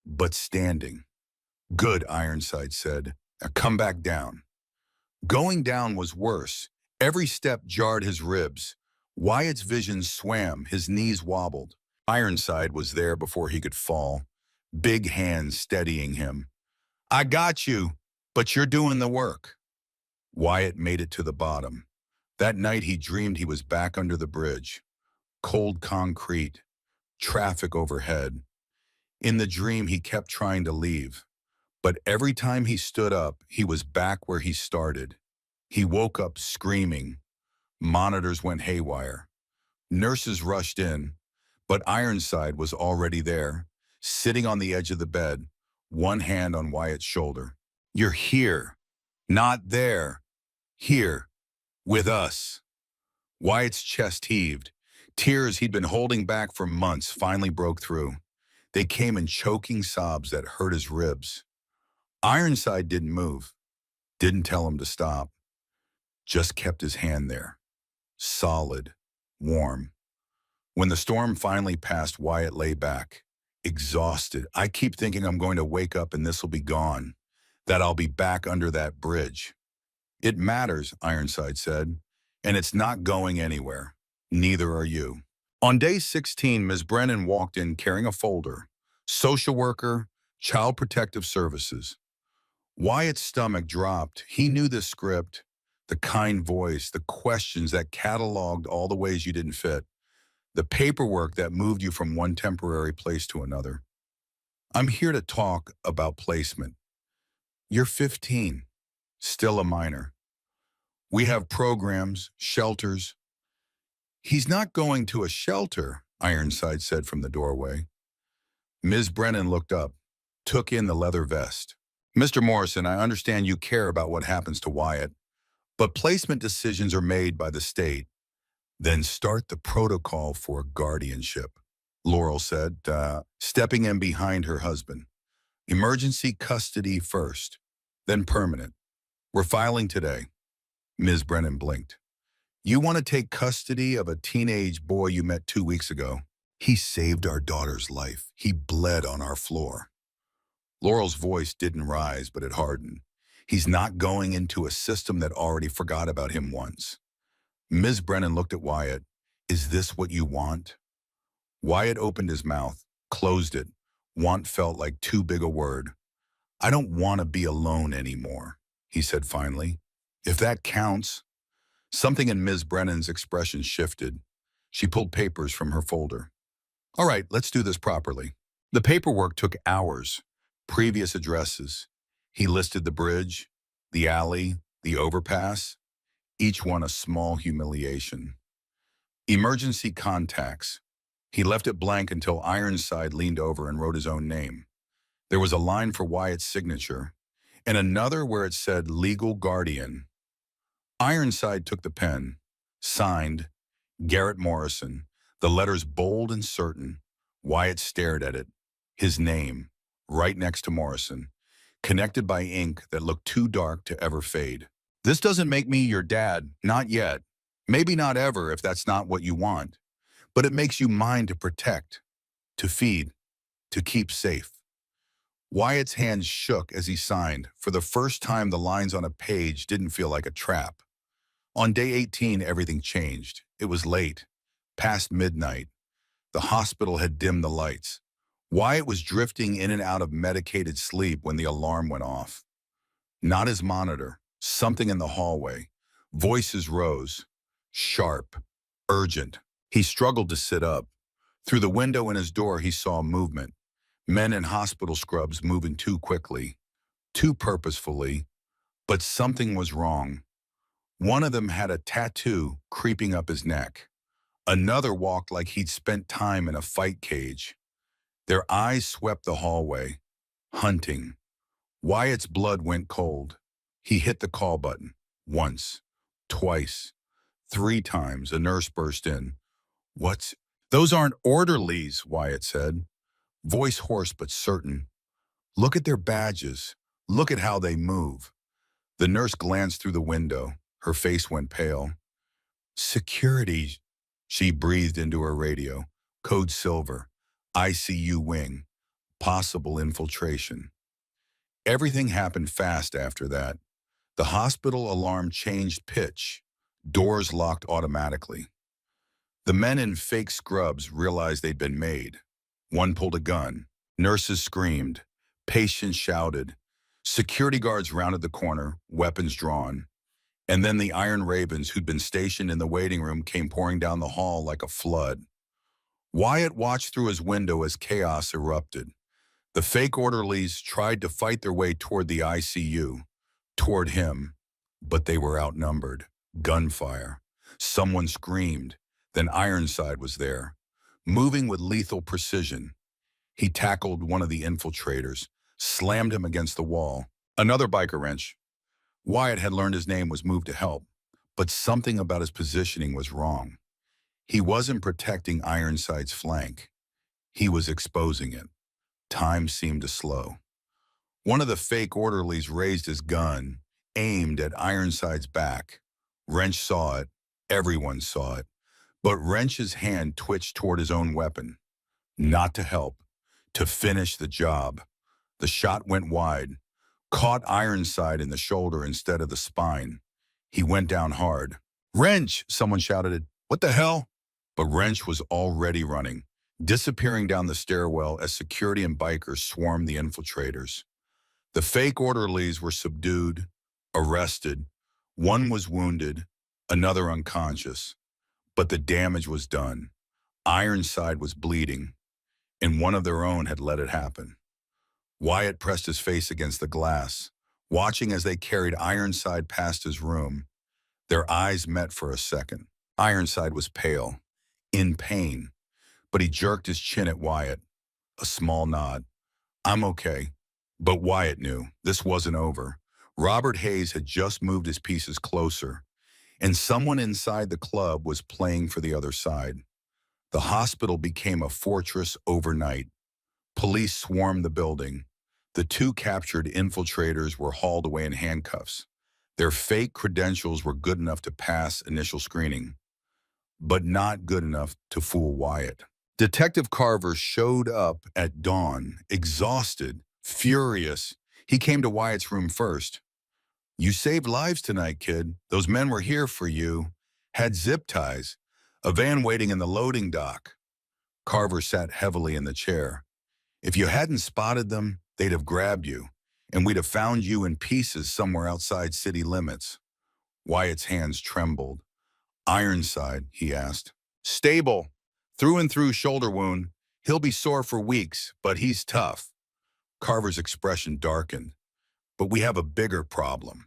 but standing. Good, Ironside said, Now come back down. Going down was worse. Every step jarred his ribs. Wyatt's vision swam, his knees wobbled. Ironside was there before he could fall, big hands steadying him. I got you, but you're doing the work. Wyatt made it to the bottom. That night he dreamed he was back under the bridge. Cold concrete, traffic overhead. In the dream he kept trying to leave. But every time he stood up, he was back where he started. He woke up screaming. Monitors went haywire. Nurses rushed in, but Ironside was already there, sitting on the edge of the bed, one hand on Wyatt's shoulder. You're here, not there. Here, with us. Wyatt's chest heaved. Tears he'd been holding back for months finally broke through. They came in choking sobs that hurt his ribs. Ironside didn't move, didn't tell him to stop, just kept his hand there, solid, warm. When the storm finally passed, Wyatt lay back, exhausted. I keep thinking I'm going to wake up and this will be gone, that I'll be back under that bridge. It matters, Ironside said, and it's not going anywhere. Neither are you. On day 16, Ms. Brennan walked in carrying a folder. Social worker, Child Protective Services. Wyatt's stomach dropped. He knew the script, the kind voice, the questions that cataloged all the ways you didn't fit, the paperwork that moved you from one temporary place to another. I'm here to talk about placement. You're 15, still a minor. We have programs, shelters. He's not going to a shelter, Ironside said from the doorway. Ms. Brennan looked up, took in the leather vest. Mr. Morrison, I understand you care about what happens to Wyatt, but placement decisions are made by the state. Then start the protocol for guardianship, Laurel said, stepping in behind her husband. Emergency custody first, then permanent. We're filing today. Ms. Brennan blinked. You want to take custody of a teenage boy you met 2 weeks ago? He saved our daughter's life. He bled on our floor. Laurel's voice didn't rise, but it hardened. He's not going into a system that already forgot about him once. Ms. Brennan looked at Wyatt. Is this what you want? Wyatt opened his mouth, closed it. Want felt like too big a word. I don't want to be alone anymore, he said finally. If that counts. Something in Ms. Brennan's expression shifted. She pulled papers from her folder. All right, let's do this properly. The paperwork took hours. Previous addresses. He listed the bridge, the alley, the overpass, each one a small humiliation. Emergency contacts. He left it blank until Ironside leaned over and wrote his own name. There was a line for Wyatt's signature, and another where it said legal guardian. Ironside took the pen, signed, Garrett Morrison, the letters bold and certain. Wyatt stared at it, his name, right next to Morrison, connected by ink that looked too dark to ever fade. This doesn't make me your dad, not yet. Maybe not ever if that's not what you want. But it makes you mine to protect, to feed, to keep safe. Wyatt's hands shook as he signed. For the first time, the lines on a page didn't feel like a trap. On day 18, everything changed. It was late, past midnight. The hospital had dimmed the lights. Wyatt was drifting in and out of medicated sleep when the alarm went off. Not his monitor, something in the hallway. Voices rose, sharp, urgent. He struggled to sit up. Through the window in his door, he saw movement. Men in hospital scrubs moving too quickly, too purposefully, but something was wrong. One of them had a tattoo creeping up his neck. Another walked like he'd spent time in a fight cage. Their eyes swept the hallway, hunting. Wyatt's blood went cold. He hit the call button. Once, twice, 3 times. A nurse burst in. What's... Those aren't orderlies, Wyatt said. Voice hoarse but certain. Look at their badges. Look at how they move. The nurse glanced through the window. Her face went pale. Security, she breathed into her radio. Code Silver. ICU wing. Possible infiltration. Everything happened fast after that. The hospital alarm changed pitch. Doors locked automatically. The men in fake scrubs realized they'd been made. One pulled a gun. Nurses screamed. Patients shouted. Security guards rounded the corner, weapons drawn. And then the Iron Ravens who'd been stationed in the waiting room came pouring down the hall like a flood. Wyatt watched through his window as chaos erupted. The fake orderlies tried to fight their way toward the ICU, toward him, but they were outnumbered. Gunfire. Someone screamed. Then Ironside was there, moving with lethal precision. He tackled one of the infiltrators, slammed him against the wall. Another biker wrench. Wyatt had learned his name was moved to help, but something about his positioning was wrong. He wasn't protecting Ironside's flank. He was exposing it. Time seemed to slow. One of the fake orderlies raised his gun, aimed at Ironside's back. Wrench saw it. Everyone saw it. But Wrench's hand twitched toward his own weapon. Not to help, to finish the job. The shot went wide, caught Ironside in the shoulder instead of the spine. He went down hard. "Wrench!" someone shouted. "What the hell?" But Wrench was already running, disappearing down the stairwell as security and bikers swarmed the infiltrators. The fake orderlies were subdued, arrested. One was wounded, another unconscious. But the damage was done. Ironside was bleeding, and one of their own had let it happen. Wyatt pressed his face against the glass, watching as they carried Ironside past his room. Their eyes met for a second. Ironside was pale, in pain, but he jerked his chin at Wyatt. A small nod. "I'm okay." But Wyatt knew this wasn't over. Robert Hayes had just moved his pieces closer, and someone inside the club was playing for the other side. The hospital became a fortress overnight. Police swarmed the building. The two captured infiltrators were hauled away in handcuffs. Their fake credentials were good enough to pass initial screening, but not good enough to fool Wyatt. Detective Carver showed up at dawn, exhausted, furious. He came to Wyatt's room first. "You saved lives tonight, kid. Those men were here for you. Had zip ties. A van waiting in the loading dock." Carver sat heavily in the chair. "If you hadn't spotted them, they'd have grabbed you, and we'd have found you in pieces somewhere outside city limits." Wyatt's hands trembled. "Ironside?" he asked. "Stable. Through and through shoulder wound. He'll be sore for weeks, but he's tough." Carver's expression darkened. "But we have a bigger problem."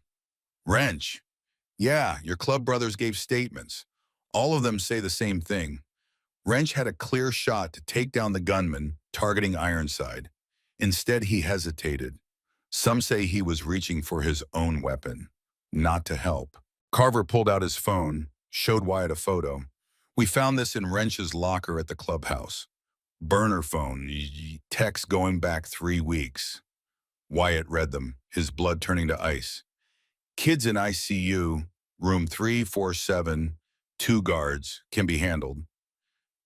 "Wrench." "Yeah, your club brothers gave statements. All of them say the same thing. Wrench had a clear shot to take down the gunman, targeting Ironside. Instead, he hesitated. Some say he was reaching for his own weapon, not to help." Carver pulled out his phone, showed Wyatt a photo. "We found this in Wrench's locker at the clubhouse. Burner phone, text going back 3 weeks." Wyatt read them, his blood turning to ice. "Kids in ICU, room 347, 2 guards, can be handled.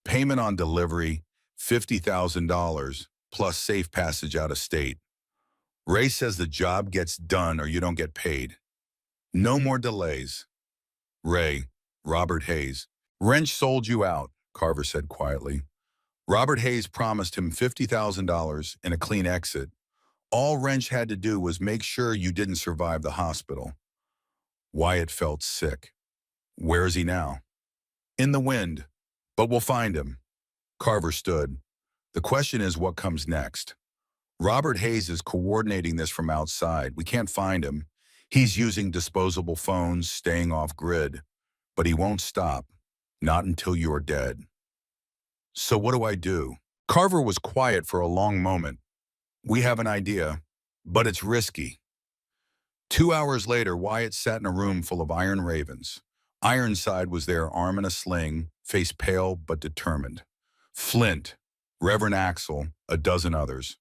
Payment on delivery, $50,000, plus safe passage out of state. Ray says the job gets done or you don't get paid. No more delays. Ray, Robert Hayes." "Wrench sold you out," Carver said quietly. "Robert Hayes promised him $50,000 and a clean exit. All Wrench had to do was make sure you didn't survive the hospital." Wyatt felt sick. "Where is he now?" "In the wind, but we'll find him." Carver stood. "The question is what comes next. Robert Hayes is coordinating this from outside. We can't find him. He's using disposable phones, staying off grid. But he won't stop. Not until you're dead." "So what do I do?" Carver was quiet for a long moment. "We have an idea, but it's risky." 2 hours later, Wyatt sat in a room full of Iron Ravens. Ironside was there, arm in a sling, face pale but determined. Flint, Reverend Axel, a dozen others.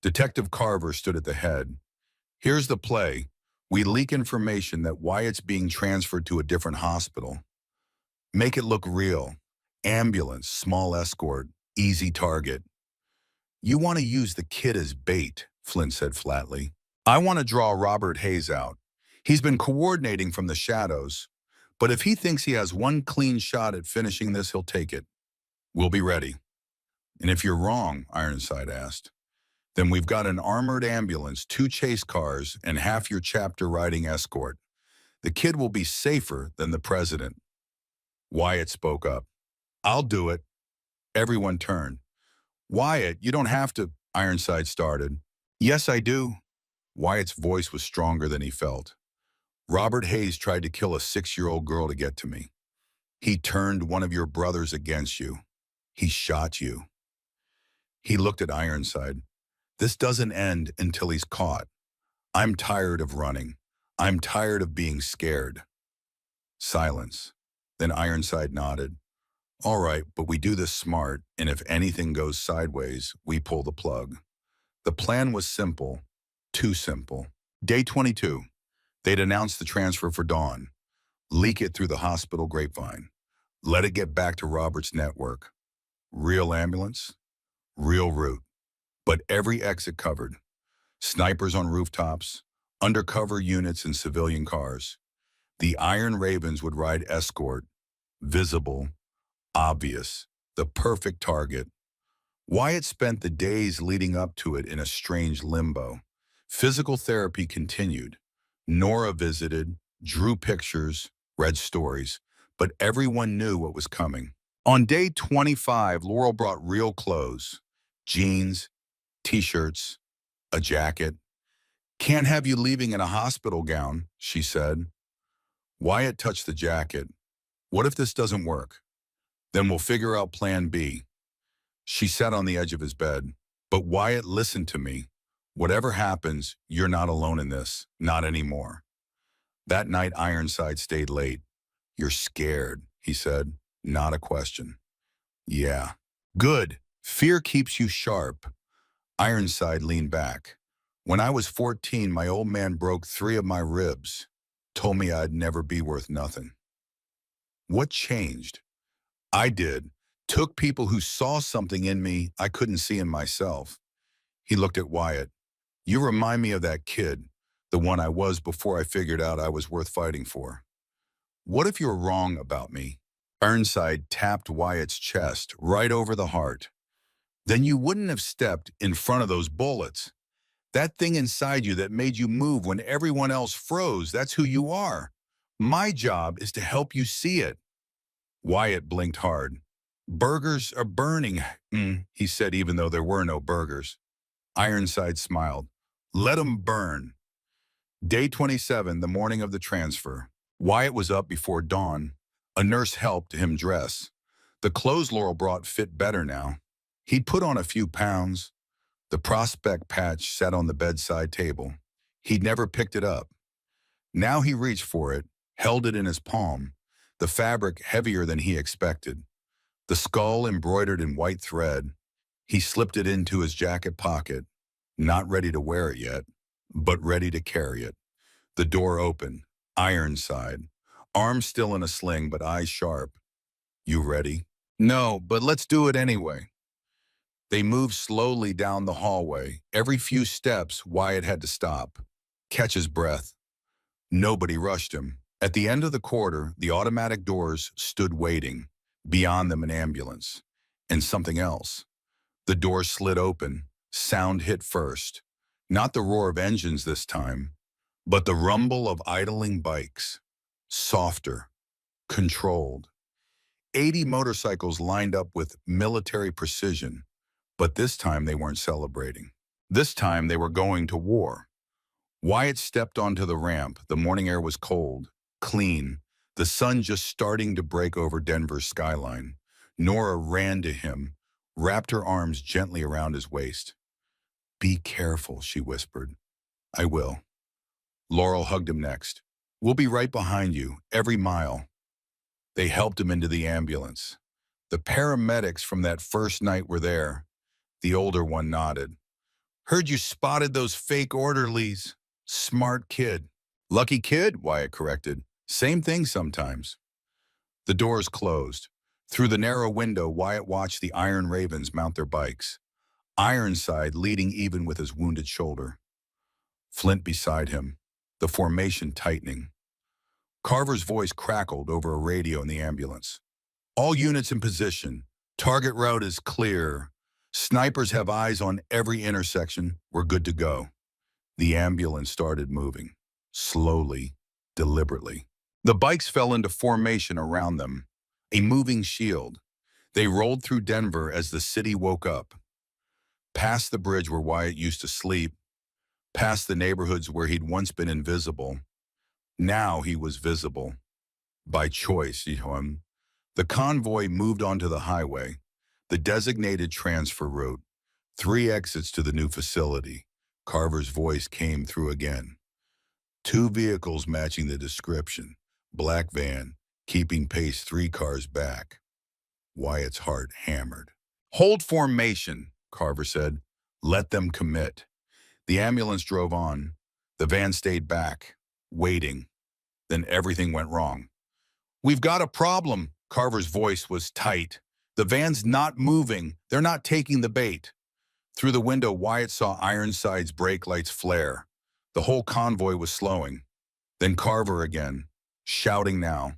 Detective Carver stood at the head. "Here's the play. We leak information that Wyatt's being transferred to a different hospital. Make it look real. Ambulance, small escort, easy target." "You want to use the kid as bait," Flint said flatly. I want to draw Robert Hayes out. He's been coordinating from the shadows, but if he thinks he has one clean shot at finishing this, he'll take it. We'll be ready. And if you're wrong, Ironside asked, then we've got an armored ambulance, 2 chase cars, and half your chapter riding escort. The kid will be safer than the president. Wyatt spoke up. I'll do it. Everyone turned. Wyatt, you don't have to, Ironside started. Yes, I do. Wyatt's voice was stronger than he felt. Robert Hayes tried to kill a 6-year-old girl to get to me. He turned one of your brothers against you. He shot you. He looked at Ironside. This doesn't end until he's caught. I'm tired of running. I'm tired of being scared. Silence. Then Ironside nodded. All right, but we do this smart, and if anything goes sideways, we pull the plug. The plan was simple, too simple. Day 22. They'd announced the transfer for Dawn. Leak it through the hospital grapevine. Let it get back to Robert's network. Real ambulance, real route. But every exit covered. Snipers on rooftops, undercover units in civilian cars. The Iron Ravens would ride escort, visible, obvious, the perfect target. Wyatt spent the days leading up to it in a strange limbo. Physical therapy continued. Nora visited, drew pictures, read stories, but everyone knew what was coming. On day 25, Laurel brought real clothes, jeans, t-shirts, a jacket. Can't have you leaving in a hospital gown, she said. Wyatt touched the jacket. What if this doesn't work? Then we'll figure out plan B. She sat on the edge of his bed. But Wyatt, listen to me. Whatever happens, you're not alone in this. Not anymore. That night, Ironside stayed late. You're scared, he said. Not a question. Yeah. Good. Fear keeps you sharp. Ironside leaned back. When I was 14, my old man broke 3 of my ribs. Told me I'd never be worth nothing. What changed? I did. Took people who saw something in me I couldn't see in myself. He looked at Wyatt. You remind me of that kid, the one I was before I figured out I was worth fighting for. What if you're wrong about me? Ironside tapped Wyatt's chest right over the heart. Then you wouldn't have stepped in front of those bullets. That thing inside you that made you move when everyone else froze, that's who you are. My job is to help you see it. Wyatt blinked hard. Burgers are burning, he said, even though there were no burgers. Ironside smiled. Let 'em burn. Day 27, the morning of the transfer. Wyatt was up before dawn. A nurse helped him dress. The clothes Laurel brought fit better now. He'd put on a few pounds. The prospect patch sat on the bedside table. He'd never picked it up. Now he reached for it, held it in his palm, the fabric heavier than he expected. The skull embroidered in white thread. He slipped it into his jacket pocket, not ready to wear it yet, but ready to carry it. The door opened, Ironside, arms still in a sling but eyes sharp. You ready? No, but let's do it anyway. They moved slowly down the hallway. Every few steps, Wyatt had to stop, catch his breath. Nobody rushed him. At the end of the corridor, the automatic doors stood waiting. Beyond them, an ambulance. And something else. The door slid open. Sound hit first. Not the roar of engines this time, but the rumble of idling bikes. Softer. Controlled. 80 motorcycles lined up with military precision. But this time they weren't celebrating. This time they were going to war. Wyatt stepped onto the ramp. The morning air was cold, clean, the sun just starting to break over Denver's skyline. Nora ran to him, wrapped her arms gently around his waist. Be careful, she whispered. I will. Laurel hugged him next. We'll be right behind you, every mile. They helped him into the ambulance. The paramedics from that first night were there. The older one nodded. Heard you spotted those fake orderlies. Smart kid. Lucky kid, Wyatt corrected. Same thing sometimes. The doors closed. Through the narrow window, Wyatt watched the Iron Ravens mount their bikes. Ironside leading even with his wounded shoulder. Flint beside him, the formation tightening. Carver's voice crackled over a radio in the ambulance. All units in position. Target route is clear. Snipers have eyes on every intersection. We're good to go. The ambulance started moving, slowly, deliberately. The bikes fell into formation around them, a moving shield. They rolled through Denver as the city woke up, past the bridge where Wyatt used to sleep, past the neighborhoods where he'd once been invisible. Now he was visible. By choice, The convoy moved onto the highway, the designated transfer route, 3 exits to the new facility. Carver's voice came through again. 2 vehicles matching the description. Black van, keeping pace 3 cars back. Wyatt's heart hammered. Hold formation, Carver said. Let them commit. The ambulance drove on. The van stayed back, waiting. Then everything went wrong. We've got a problem. Carver's voice was tight. The van's not moving. They're not taking the bait. Through the window, Wyatt saw Ironside's brake lights flare. The whole convoy was slowing. Then Carver again, shouting now.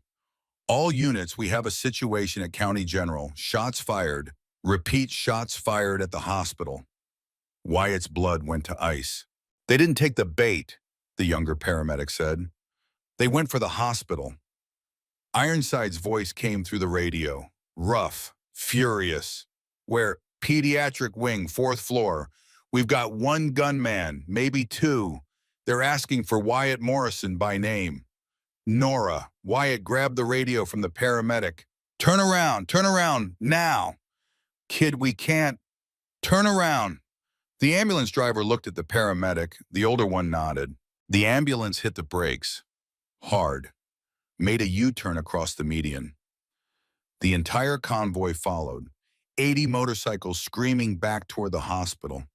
All units, we have a situation at County General. Shots fired. Repeat, shots fired at the hospital. Wyatt's blood went to ice. They didn't take the bait, the younger paramedic said. They went for the hospital. Ironside's voice came through the radio, rough, furious. Where? Pediatric wing, 4th floor. We've got 1 gunman, maybe 2. They're asking for Wyatt Morrison by name. Nora. Wyatt grabbed the radio from the paramedic. Turn around, now. Kid, we can't. Turn around. The ambulance driver looked at the paramedic. The older one nodded. The ambulance hit the brakes. Hard. Made a U-turn across the median. The entire convoy followed. 80 motorcycles screaming back toward the hospital.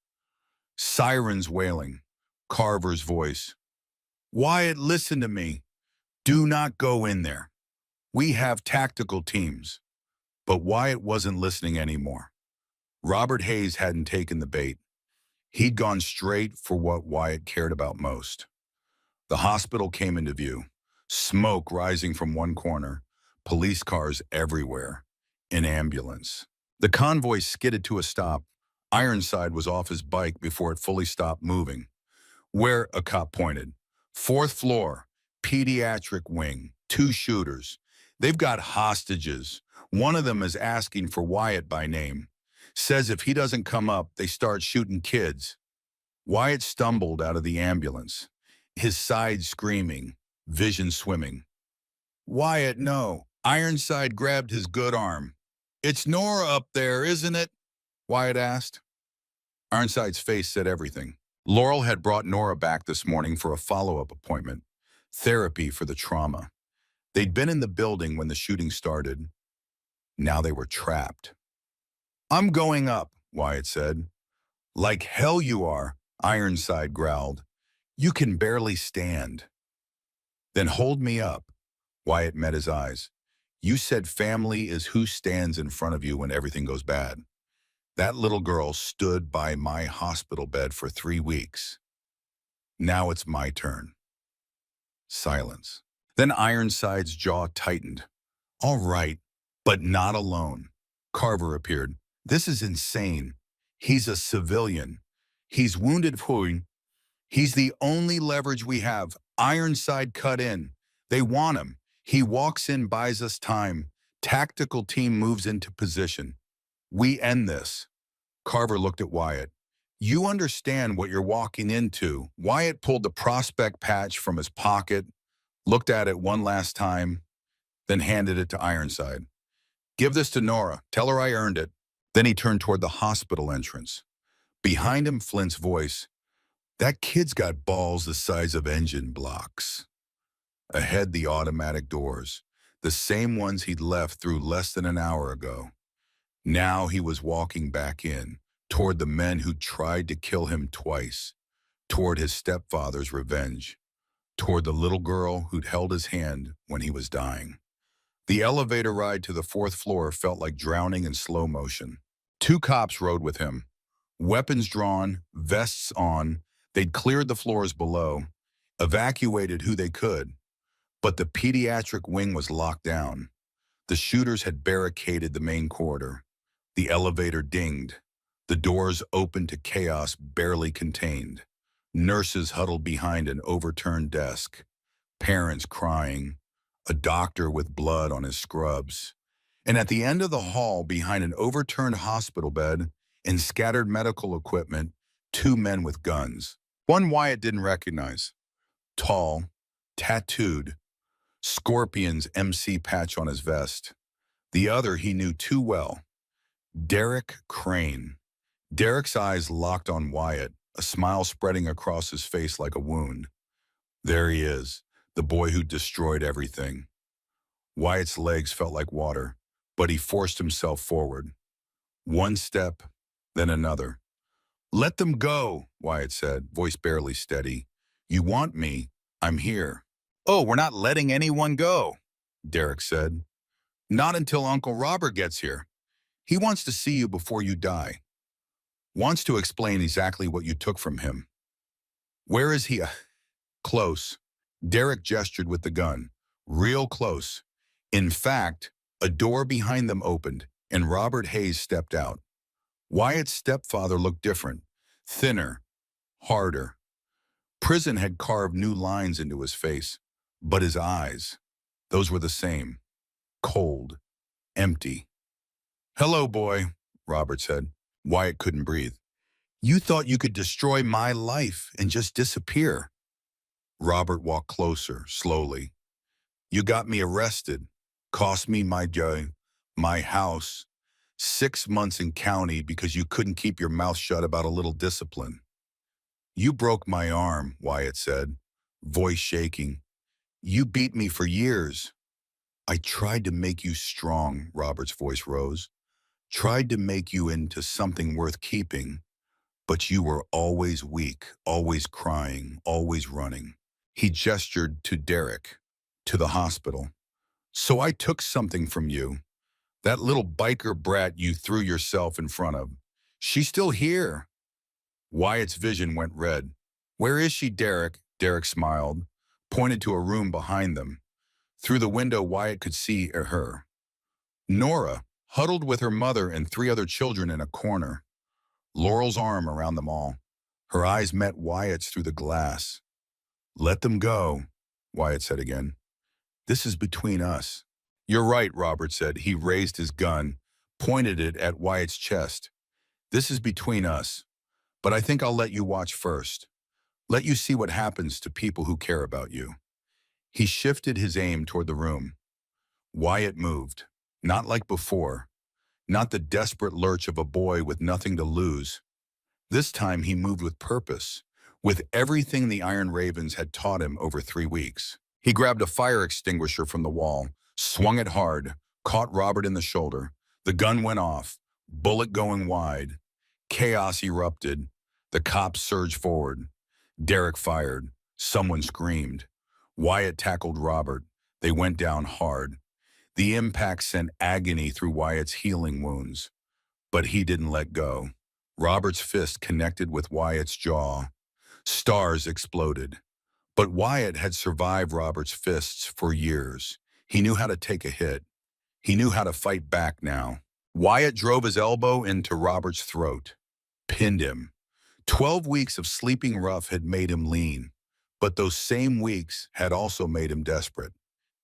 Sirens wailing. Carver's voice. Wyatt, listen to me. Do not go in there. We have tactical teams. But Wyatt wasn't listening anymore. Robert Hayes hadn't taken the bait. He'd gone straight for what Wyatt cared about most. The hospital came into view. Smoke rising from one corner. Police cars everywhere. An ambulance. The convoy skidded to a stop. Ironside was off his bike before it fully stopped moving. Where? A cop pointed. 4th floor. Pediatric wing. 2 shooters. They've got hostages. One of them is asking for Wyatt by name. Says if he doesn't come up, they start shooting kids. Wyatt stumbled out of the ambulance, his side screaming, vision swimming. Wyatt, no. Ironside grabbed his good arm. It's Nora up there, isn't it? Wyatt asked. Ironside's face said everything. Laurel had brought Nora back this morning for a follow-up appointment, therapy for the trauma. They'd been in the building when the shooting started. Now they were trapped. I'm going up, Wyatt said. Like hell you are, Ironside growled. You can barely stand. Then hold me up. Wyatt met his eyes. You said family is who stands in front of you when everything goes bad. That little girl stood by my hospital bed for 3 weeks. Now it's my turn. Silence. Then Ironside's jaw tightened. All right, but not alone. Carver appeared. This is insane. He's a civilian. He's wounded. He's the only leverage we have. Ironside cut in. They want him. He walks in, buys us time. Tactical team moves into position. We end this. Carver looked at Wyatt. You understand what you're walking into. Wyatt pulled the prospect patch from his pocket, looked at it one last time, then handed it to Ironside. Give this to Nora. Tell her I earned it. Then he turned toward the hospital entrance. Behind him, Flint's voice. That kid's got balls the size of engine blocks. Ahead, the automatic doors, the same ones he'd left through less than an hour ago. Now he was walking back in, toward the men who'd tried to kill him twice, toward his stepfather's revenge, toward the little girl who'd held his hand when he was dying. The elevator ride to the 4th floor felt like drowning in slow motion. 2 cops rode with him, weapons drawn, vests on. They'd cleared the floors below, evacuated who they could, but the pediatric wing was locked down. The shooters had barricaded the main corridor. The elevator dinged. The doors opened to chaos barely contained. Nurses huddled behind an overturned desk. Parents crying. A doctor with blood on his scrubs. And at the end of the hall, behind an overturned hospital bed and scattered medical equipment, two men with guns. One Wyatt didn't recognize. Tall, tattooed, Scorpion's MC patch on his vest. The other he knew too well. Derek Crane. Derek's eyes locked on Wyatt, a smile spreading across his face like a wound. There he is, the boy who destroyed everything. Wyatt's legs felt like water, but he forced himself forward. One step, then another. "Let them go," Wyatt said, voice barely steady. "You want me? I'm here." "Oh, we're not letting anyone go," Derek said. "Not until Uncle Robert gets here. He wants to see you before you die. Wants to explain exactly what you took from him." "Where is he?" "Close." Derek gestured with the gun. "Real close." In fact, a door behind them opened, and Robert Hayes stepped out. Wyatt's stepfather looked different, thinner, harder. Prison had carved new lines into his face, but his eyes, those were the same, cold, empty. "Hello, boy," Robert said. Wyatt couldn't breathe. "You thought you could destroy my life and just disappear." Robert walked closer, slowly. "You got me arrested, cost me my job, my house, 6 months in county because you couldn't keep your mouth shut about a little discipline." "You broke my arm," Wyatt said, voice shaking. "You beat me for years." "I tried to make you strong," Robert's voice rose. "Tried to make you into something worth keeping. But you were always weak, always crying, always running." He gestured to Derek, to the hospital. "So I took something from you. That little biker brat you threw yourself in front of. She's still here." Wyatt's vision went red. "Where is she, Derek?" Derek smiled, pointed to a room behind them. Through the window, Wyatt could see her. Nora, huddled with her mother and three other children in a corner. Laurel's arm around them all. Her eyes met Wyatt's through the glass. "Let them go," Wyatt said again. "This is between us." "You're right," Robert said. He raised his gun, pointed it at Wyatt's chest. "This is between us. But I think I'll let you watch first. Let you see what happens to people who care about you." He shifted his aim toward the room. Wyatt moved. Not like before. Not the desperate lurch of a boy with nothing to lose. This time he moved with purpose, with everything the Iron Ravens had taught him over 3 weeks. He grabbed a fire extinguisher from the wall, swung it hard, caught Robert in the shoulder. The gun went off, bullet going wide. Chaos erupted. The cops surged forward. Derek fired. Someone screamed. Wyatt tackled Robert. They went down hard. The impact sent agony through Wyatt's healing wounds. But he didn't let go. Robert's fist connected with Wyatt's jaw. Stars exploded. But Wyatt had survived Robert's fists for years. He knew how to take a hit. He knew how to fight back now. Wyatt drove his elbow into Robert's throat, pinned him. 12 weeks of sleeping rough had made him lean, but those same weeks had also made him desperate,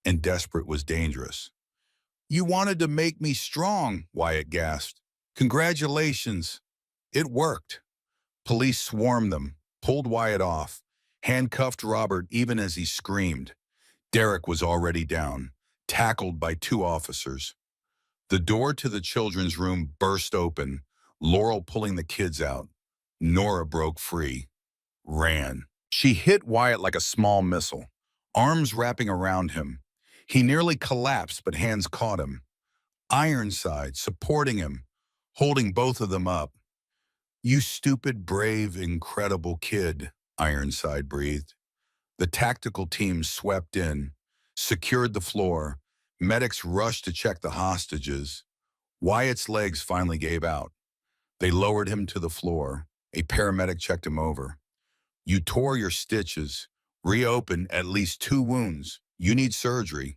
and desperate was dangerous. "You wanted to make me strong," Wyatt gasped. "Congratulations." It worked. Police swarmed them, pulled Wyatt off, handcuffed Robert even as he screamed. Derek was already down, tackled by 2 officers. The door to the children's room burst open, Laurel pulling the kids out. Nora broke free, ran. She hit Wyatt like a small missile, arms wrapping around him. He nearly collapsed, but hands caught him. Ironside, supporting him, holding both of them up. "You stupid, brave, incredible kid," Ironside breathed. The tactical team swept in, secured the floor. Medics rushed to check the hostages. Wyatt's legs finally gave out. They lowered him to the floor. A paramedic checked him over. You tore your stitches, reopened at least 2 wounds. You need surgery.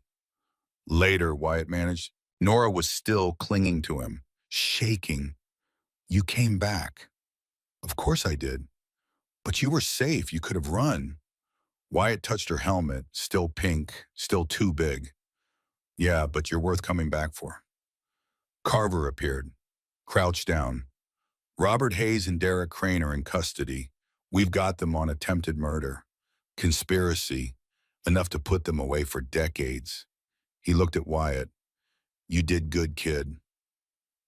Later, Wyatt managed. Nora was still clinging to him, shaking. You came back. Of course I did. But you were safe. You could have run. Wyatt touched her helmet, still pink, still too big. Yeah, but you're worth coming back for. Carver appeared, crouched down. Robert Hayes and Derek Crane are in custody. We've got them on attempted murder, conspiracy, enough to put them away for decades. He looked at Wyatt. You did good, kid.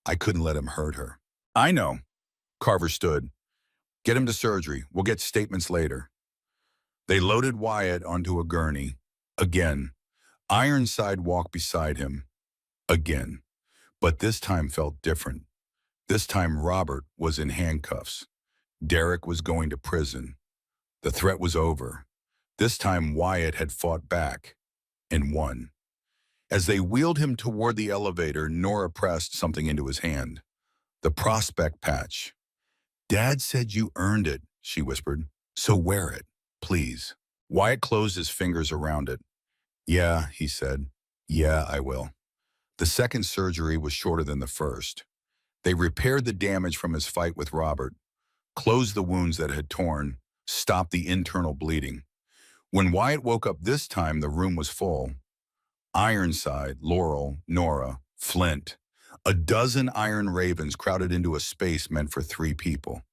I couldn't let him hurt her. I know. Carver stood. Get him to surgery. We'll get statements later. They loaded Wyatt onto a gurney. Again. Ironside walked beside him. Again. But this time felt different. This time Robert was in handcuffs. Derek was going to prison. The threat was over. This time Wyatt had fought back and won. As they wheeled him toward the elevator, Nora pressed something into his hand. The prospect patch. Dad said you earned it, she whispered. So wear it, please. Wyatt closed his fingers around it. Yeah, he said. Yeah, I will. The second surgery was shorter than the first. They repaired the damage from his fight with Robert, closed the wounds that had torn, stopped the internal bleeding. When Wyatt woke up this time, the room was full. Ironside, Laurel, Nora, Flint. A dozen iron ravens crowded into a space meant for 3 people.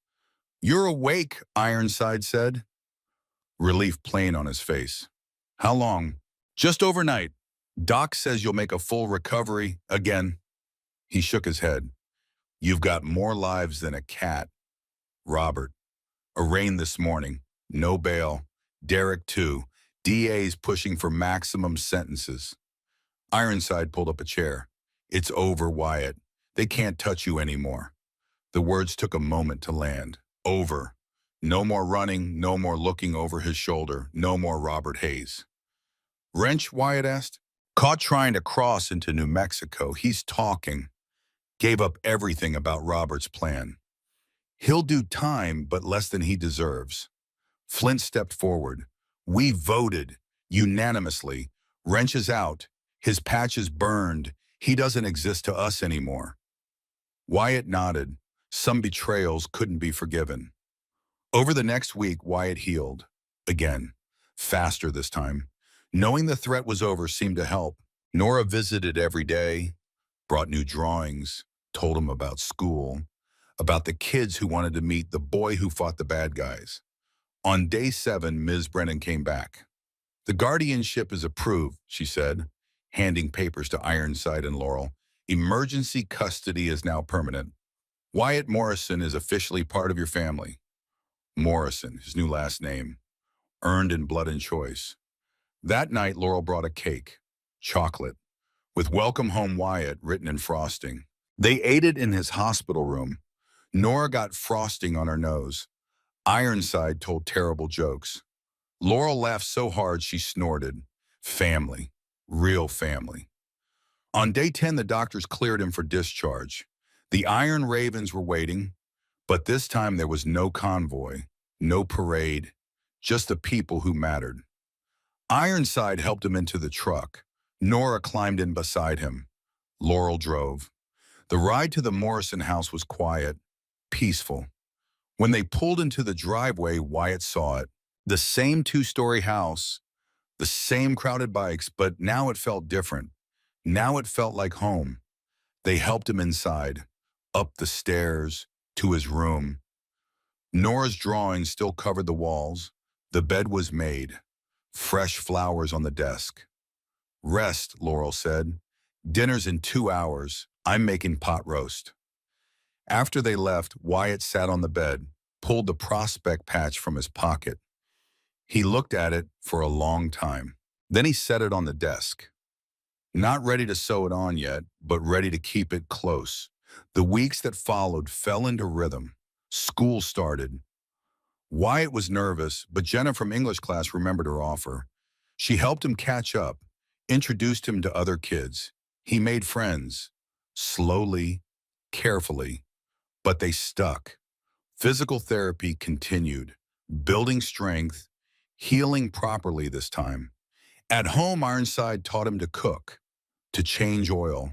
You're awake, Ironside said. Relief plain on his face. How long? Just overnight. Doc says you'll make a full recovery again. He shook his head. You've got more lives than a cat. Robert. Arraigned this morning. No bail. Derek too. DA's pushing for maximum sentences. Ironside pulled up a chair. It's over, Wyatt. They can't touch you anymore. The words took a moment to land. Over. No more running, no more looking over his shoulder, no more Robert Hayes. Wrench, Wyatt asked. Caught trying to cross into New Mexico. He's talking. Gave up everything about Robert's plan. He'll do time, but less than he deserves. Flint stepped forward. We voted unanimously. Wrench is out. His patch is burned. He doesn't exist to us anymore. Wyatt nodded. Some betrayals couldn't be forgiven. Over the next week, Wyatt healed. Again. Faster this time. Knowing the threat was over seemed to help. Nora visited every day, brought new drawings, told him about school, about the kids who wanted to meet the boy who fought the bad guys. On day 7, Ms. Brennan came back. The guardianship is approved, she said, handing papers to Ironside and Laurel. Emergency custody is now permanent. Wyatt Morrison is officially part of your family. Morrison, his new last name, earned in blood and choice. That night, Laurel brought a cake, chocolate, with Welcome Home Wyatt written in frosting. They ate it in his hospital room. Nora got frosting on her nose. Ironside told terrible jokes. Laurel laughed so hard she snorted. Family. Real family. On day 10, the doctors cleared him for discharge. The Iron Ravens were waiting, but this time there was no convoy, no parade, just the people who mattered. Ironside helped him into the truck. Nora climbed in beside him. Laurel drove. The ride to the Morrison house was quiet, peaceful. When they pulled into the driveway, Wyatt saw it. The same 2-story house, the same crowded bikes, but now it felt different. Now it felt like home. They helped him inside, up the stairs, to his room. Nora's drawings still covered the walls. The bed was made. Fresh flowers on the desk. Rest, Laurel said. Dinner's in 2 hours. I'm making pot roast. After they left, Wyatt sat on the bed, pulled the prospect patch from his pocket. He looked at it for a long time. Then he set it on the desk. Not ready to sew it on yet, but ready to keep it close. The weeks that followed fell into rhythm. School started. Wyatt was nervous, but Jenna from English class remembered her offer. She helped him catch up, introduced him to other kids. He made friends. Slowly, carefully, but they stuck. Physical therapy continued. building strength, healing properly this time. At home, Ironside taught him to cook, to change oil,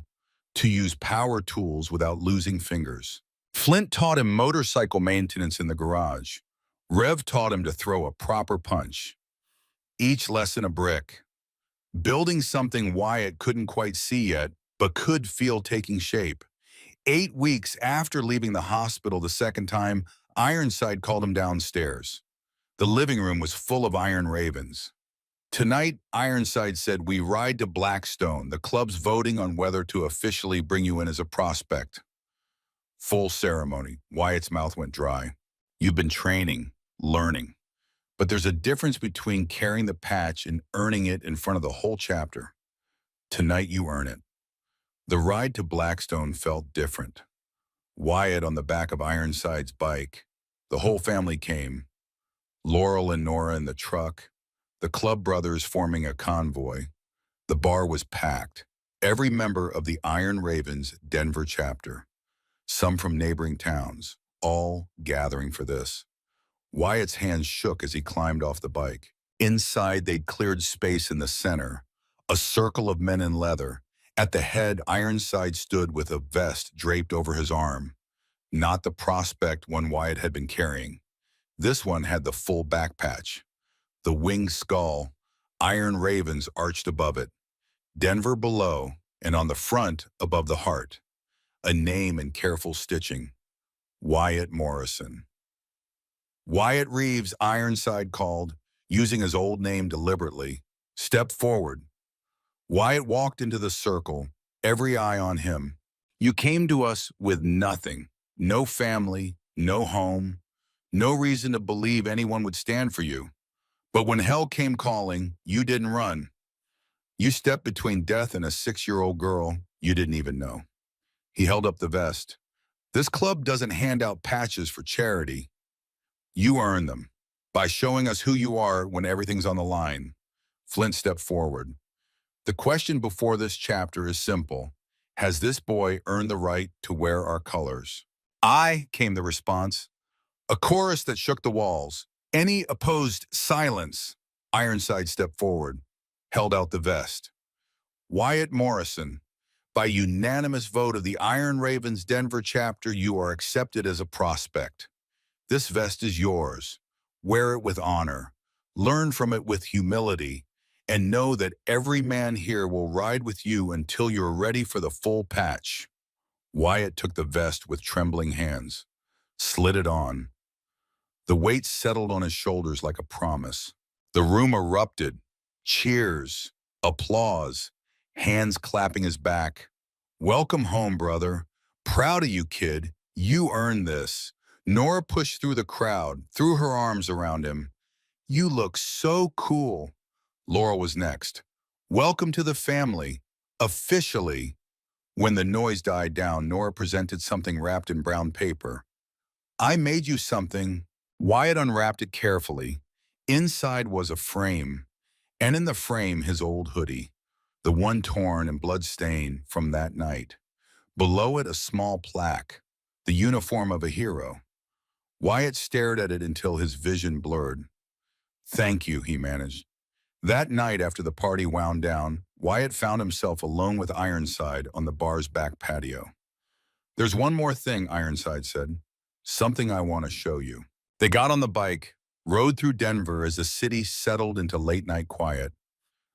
to use power tools without losing fingers. Flint taught him motorcycle maintenance in the garage. Rev taught him to throw a proper punch. Each lesson a brick, building something Wyatt couldn't quite see yet, but could feel taking shape. 8 weeks after leaving the hospital the second time, Ironside called him downstairs. The living room was full of iron ravens. Tonight, Ironside said, we ride to Blackstone. The club's voting on whether to officially bring you in as a prospect. Full ceremony. Wyatt's mouth went dry. You've been training, learning. But there's a difference between carrying the patch and earning it in front of the whole chapter. Tonight you earn it. The ride to Blackstone felt different. Wyatt on the back of Ironside's bike. The whole family came. Laurel and Nora in the truck. The club brothers forming a convoy. The bar was packed. Every member of the Iron Ravens Denver chapter. Some from neighboring towns, all gathering for this. Wyatt's hands shook as he climbed off the bike. Inside, they'd cleared space in the center, a circle of men in leather. At the head, Ironside stood with a vest draped over his arm. Not the prospect one Wyatt had been carrying. This one had the full back patch. The winged skull, Iron Ravens arched above it. Denver below, and on the front, above the heart. A name in careful stitching. Wyatt Morrison. Wyatt Reeves, Ironside called, using his old name deliberately. Step forward. Wyatt walked into the circle, every eye on him. You came to us with nothing. No family, no home, no reason to believe anyone would stand for you. But when hell came calling, you didn't run. You stepped between death and a 6-year-old girl you didn't even know. He held up the vest. This club doesn't hand out patches for charity. You earn them by showing us who you are when everything's on the line. Flint stepped forward. The question before this chapter is simple. Has this boy earned the right to wear our colors? I, came the response. A chorus that shook the walls. Any opposed silence. Ironside stepped forward, held out the vest. Wyatt Morrison, by unanimous vote of the Iron Ravens Denver chapter, you are accepted as a prospect. This vest is yours. Wear it with honor. Learn from it with humility. And know that every man here will ride with you until you're ready for the full patch. Wyatt took the vest with trembling hands, slid it on. The weight settled on his shoulders like a promise. The room erupted. Cheers, applause, hands clapping his back. Welcome home, brother. Proud of you, kid. You earned this. Nora pushed through the crowd, threw her arms around him. You look so cool. Laurel was next. Welcome to the family. Officially. When the noise died down, Nora presented something wrapped in brown paper. I made you something. Wyatt unwrapped it carefully. Inside was a frame, and in the frame his old hoodie, the one torn and blood-stained from that night. Below it a small plaque, the uniform of a hero. Wyatt stared at it until his vision blurred. Thank you, he managed. That night after the party wound down, Wyatt found himself alone with Ironside on the bar's back patio. There's one more thing, Ironside said. Something I want to show you. They got on the bike, rode through Denver as the city settled into late-night quiet.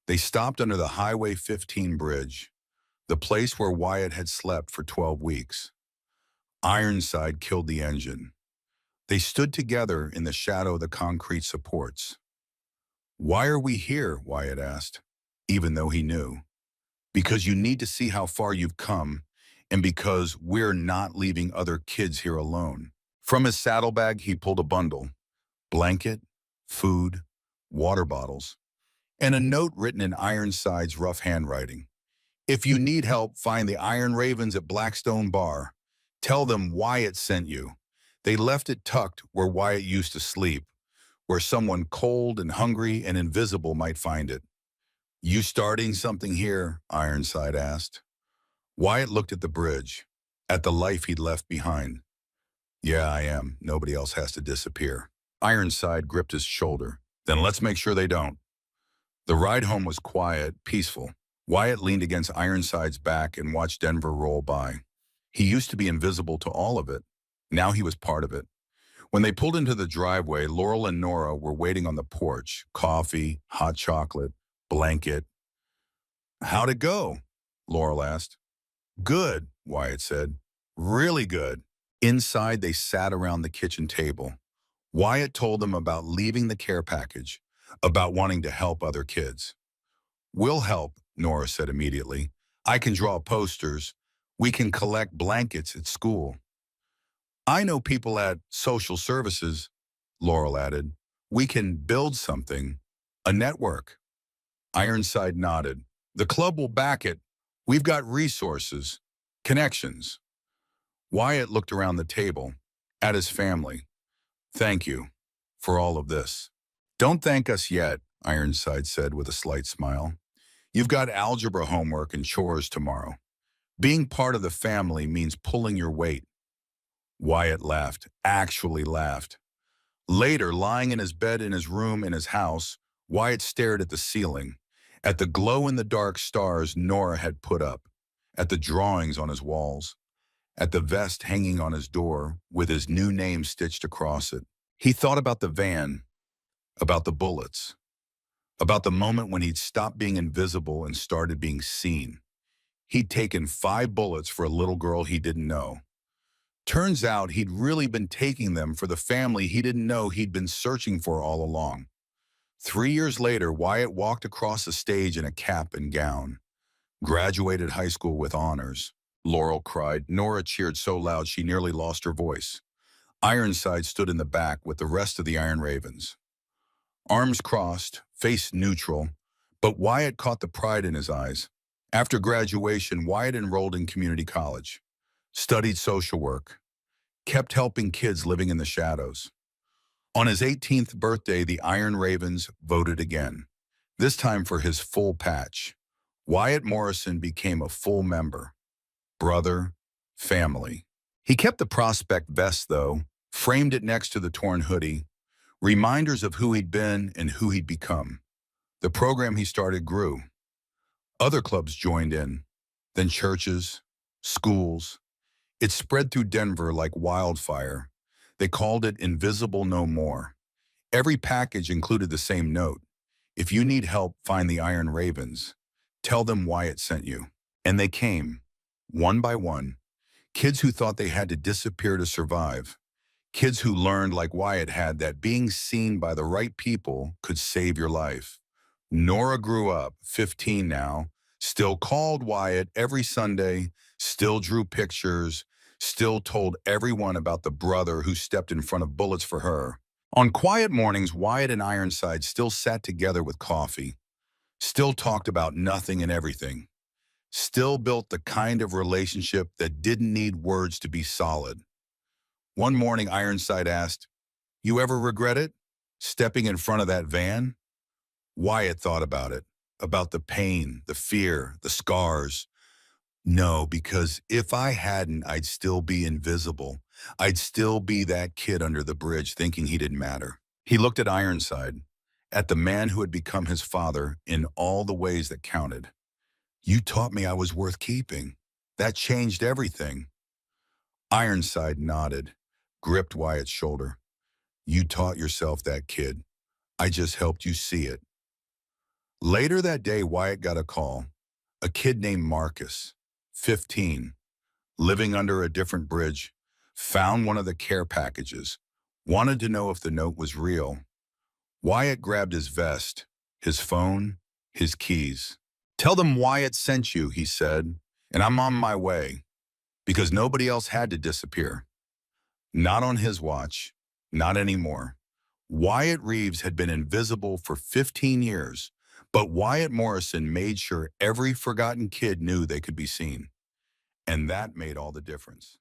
They stopped under the Highway 15 bridge, the place where Wyatt had slept for 12 weeks. Ironside killed the engine. They stood together in the shadow of the concrete supports. Why are we here? Wyatt asked, even though he knew. Because you need to see how far you've come, and because we're not leaving other kids here alone. From his saddlebag, he pulled a bundle, blanket, food, water bottles, and a note written in Ironside's rough handwriting. If you need help, find the Iron Ravens at Blackstone Bar. Tell them Wyatt sent you. They left it tucked where Wyatt used to sleep, where someone cold and hungry and invisible might find it. You starting something here? Ironside asked. Wyatt looked at the bridge, at the life he'd left behind. Yeah, I am. Nobody else has to disappear. Ironside gripped his shoulder. Then let's make sure they don't. The ride home was quiet, peaceful. Wyatt leaned against Ironside's back and watched Denver roll by. He used to be invisible to all of it. Now he was part of it. When they pulled into the driveway, Laurel and Nora were waiting on the porch. Coffee, hot chocolate, blanket. "How'd it go?" Laurel asked. "Good," Wyatt said. "Really good." Inside, they sat around the kitchen table. Wyatt told them about leaving the care package, about wanting to help other kids. "We'll help," Nora said immediately. "I can draw posters. We can collect blankets at school." "I know people at social services," Laurel added. "We can build something, a network." Ironside nodded. "The club will back it. We've got resources, connections." Wyatt looked around the table, at his family. "Thank you for all of this." "Don't thank us yet," Ironside said with a slight smile. "You've got algebra homework and chores tomorrow. Being part of the family means pulling your weight." Wyatt laughed, actually laughed. Later, lying in his bed in his room in his house, Wyatt stared at the ceiling, at the glow-in-the-dark stars Nora had put up, at the drawings on his walls, at the vest hanging on his door with his new name stitched across it. He thought about the van, about the bullets, about the moment when he'd stopped being invisible and started being seen. He'd taken 5 bullets for a little girl he didn't know. Turns out he'd really been taking them for the family he didn't know he'd been searching for all along. 3 years later, Wyatt walked across the stage in a cap and gown. "Graduated high school with honors," Laurel cried. Nora cheered so loud she nearly lost her voice. Ironside stood in the back with the rest of the Iron Ravens. Arms crossed, face neutral, but Wyatt caught the pride in his eyes. After graduation, Wyatt enrolled in community college, studied social work, kept helping kids living in the shadows. On his 18th birthday, the Iron Ravens voted again, this time for his full patch. Wyatt Morrison became a full member, brother, family. He kept the prospect vest, though, framed it next to the torn hoodie, reminders of who he'd been and who he'd become. The program he started grew. Other clubs joined in, then churches, schools. It spread through Denver like wildfire. They called it Invisible No More. Every package included the same note. "If you need help, find the Iron Ravens. Tell them Wyatt sent you." And they came, one by one. Kids who thought they had to disappear to survive. Kids who learned, like Wyatt had, that being seen by the right people could save your life. Nora grew up, 15 now, still called Wyatt every Sunday, still drew pictures, still told everyone about the brother who stepped in front of bullets for her. On quiet mornings, Wyatt and Ironside still sat together with coffee, still talked about nothing and everything, still built the kind of relationship that didn't need words to be solid. One morning, Ironside asked, "You ever regret it? Stepping in front of that van?" Wyatt thought about the pain, the fear, the scars. "No, because if I hadn't, I'd still be invisible. I'd still be that kid under the bridge thinking he didn't matter." He looked at Ironside, at the man who had become his father in all the ways that counted. "You taught me I was worth keeping. That changed everything." Ironside nodded, gripped Wyatt's shoulder. "You taught yourself that, kid. I just helped you see it." Later that day, Wyatt got a call. A kid named Marcus, 15, living under a different bridge, found one of the care packages, wanted to know if the note was real. Wyatt grabbed his vest, his phone, his keys. "Tell them Wyatt sent you," he said, "and I'm on my way," because nobody else had to disappear. Not on his watch, not anymore. Wyatt Reeves had been invisible for 15 years, but Wyatt Morrison made sure every forgotten kid knew they could be seen. And that made all the difference.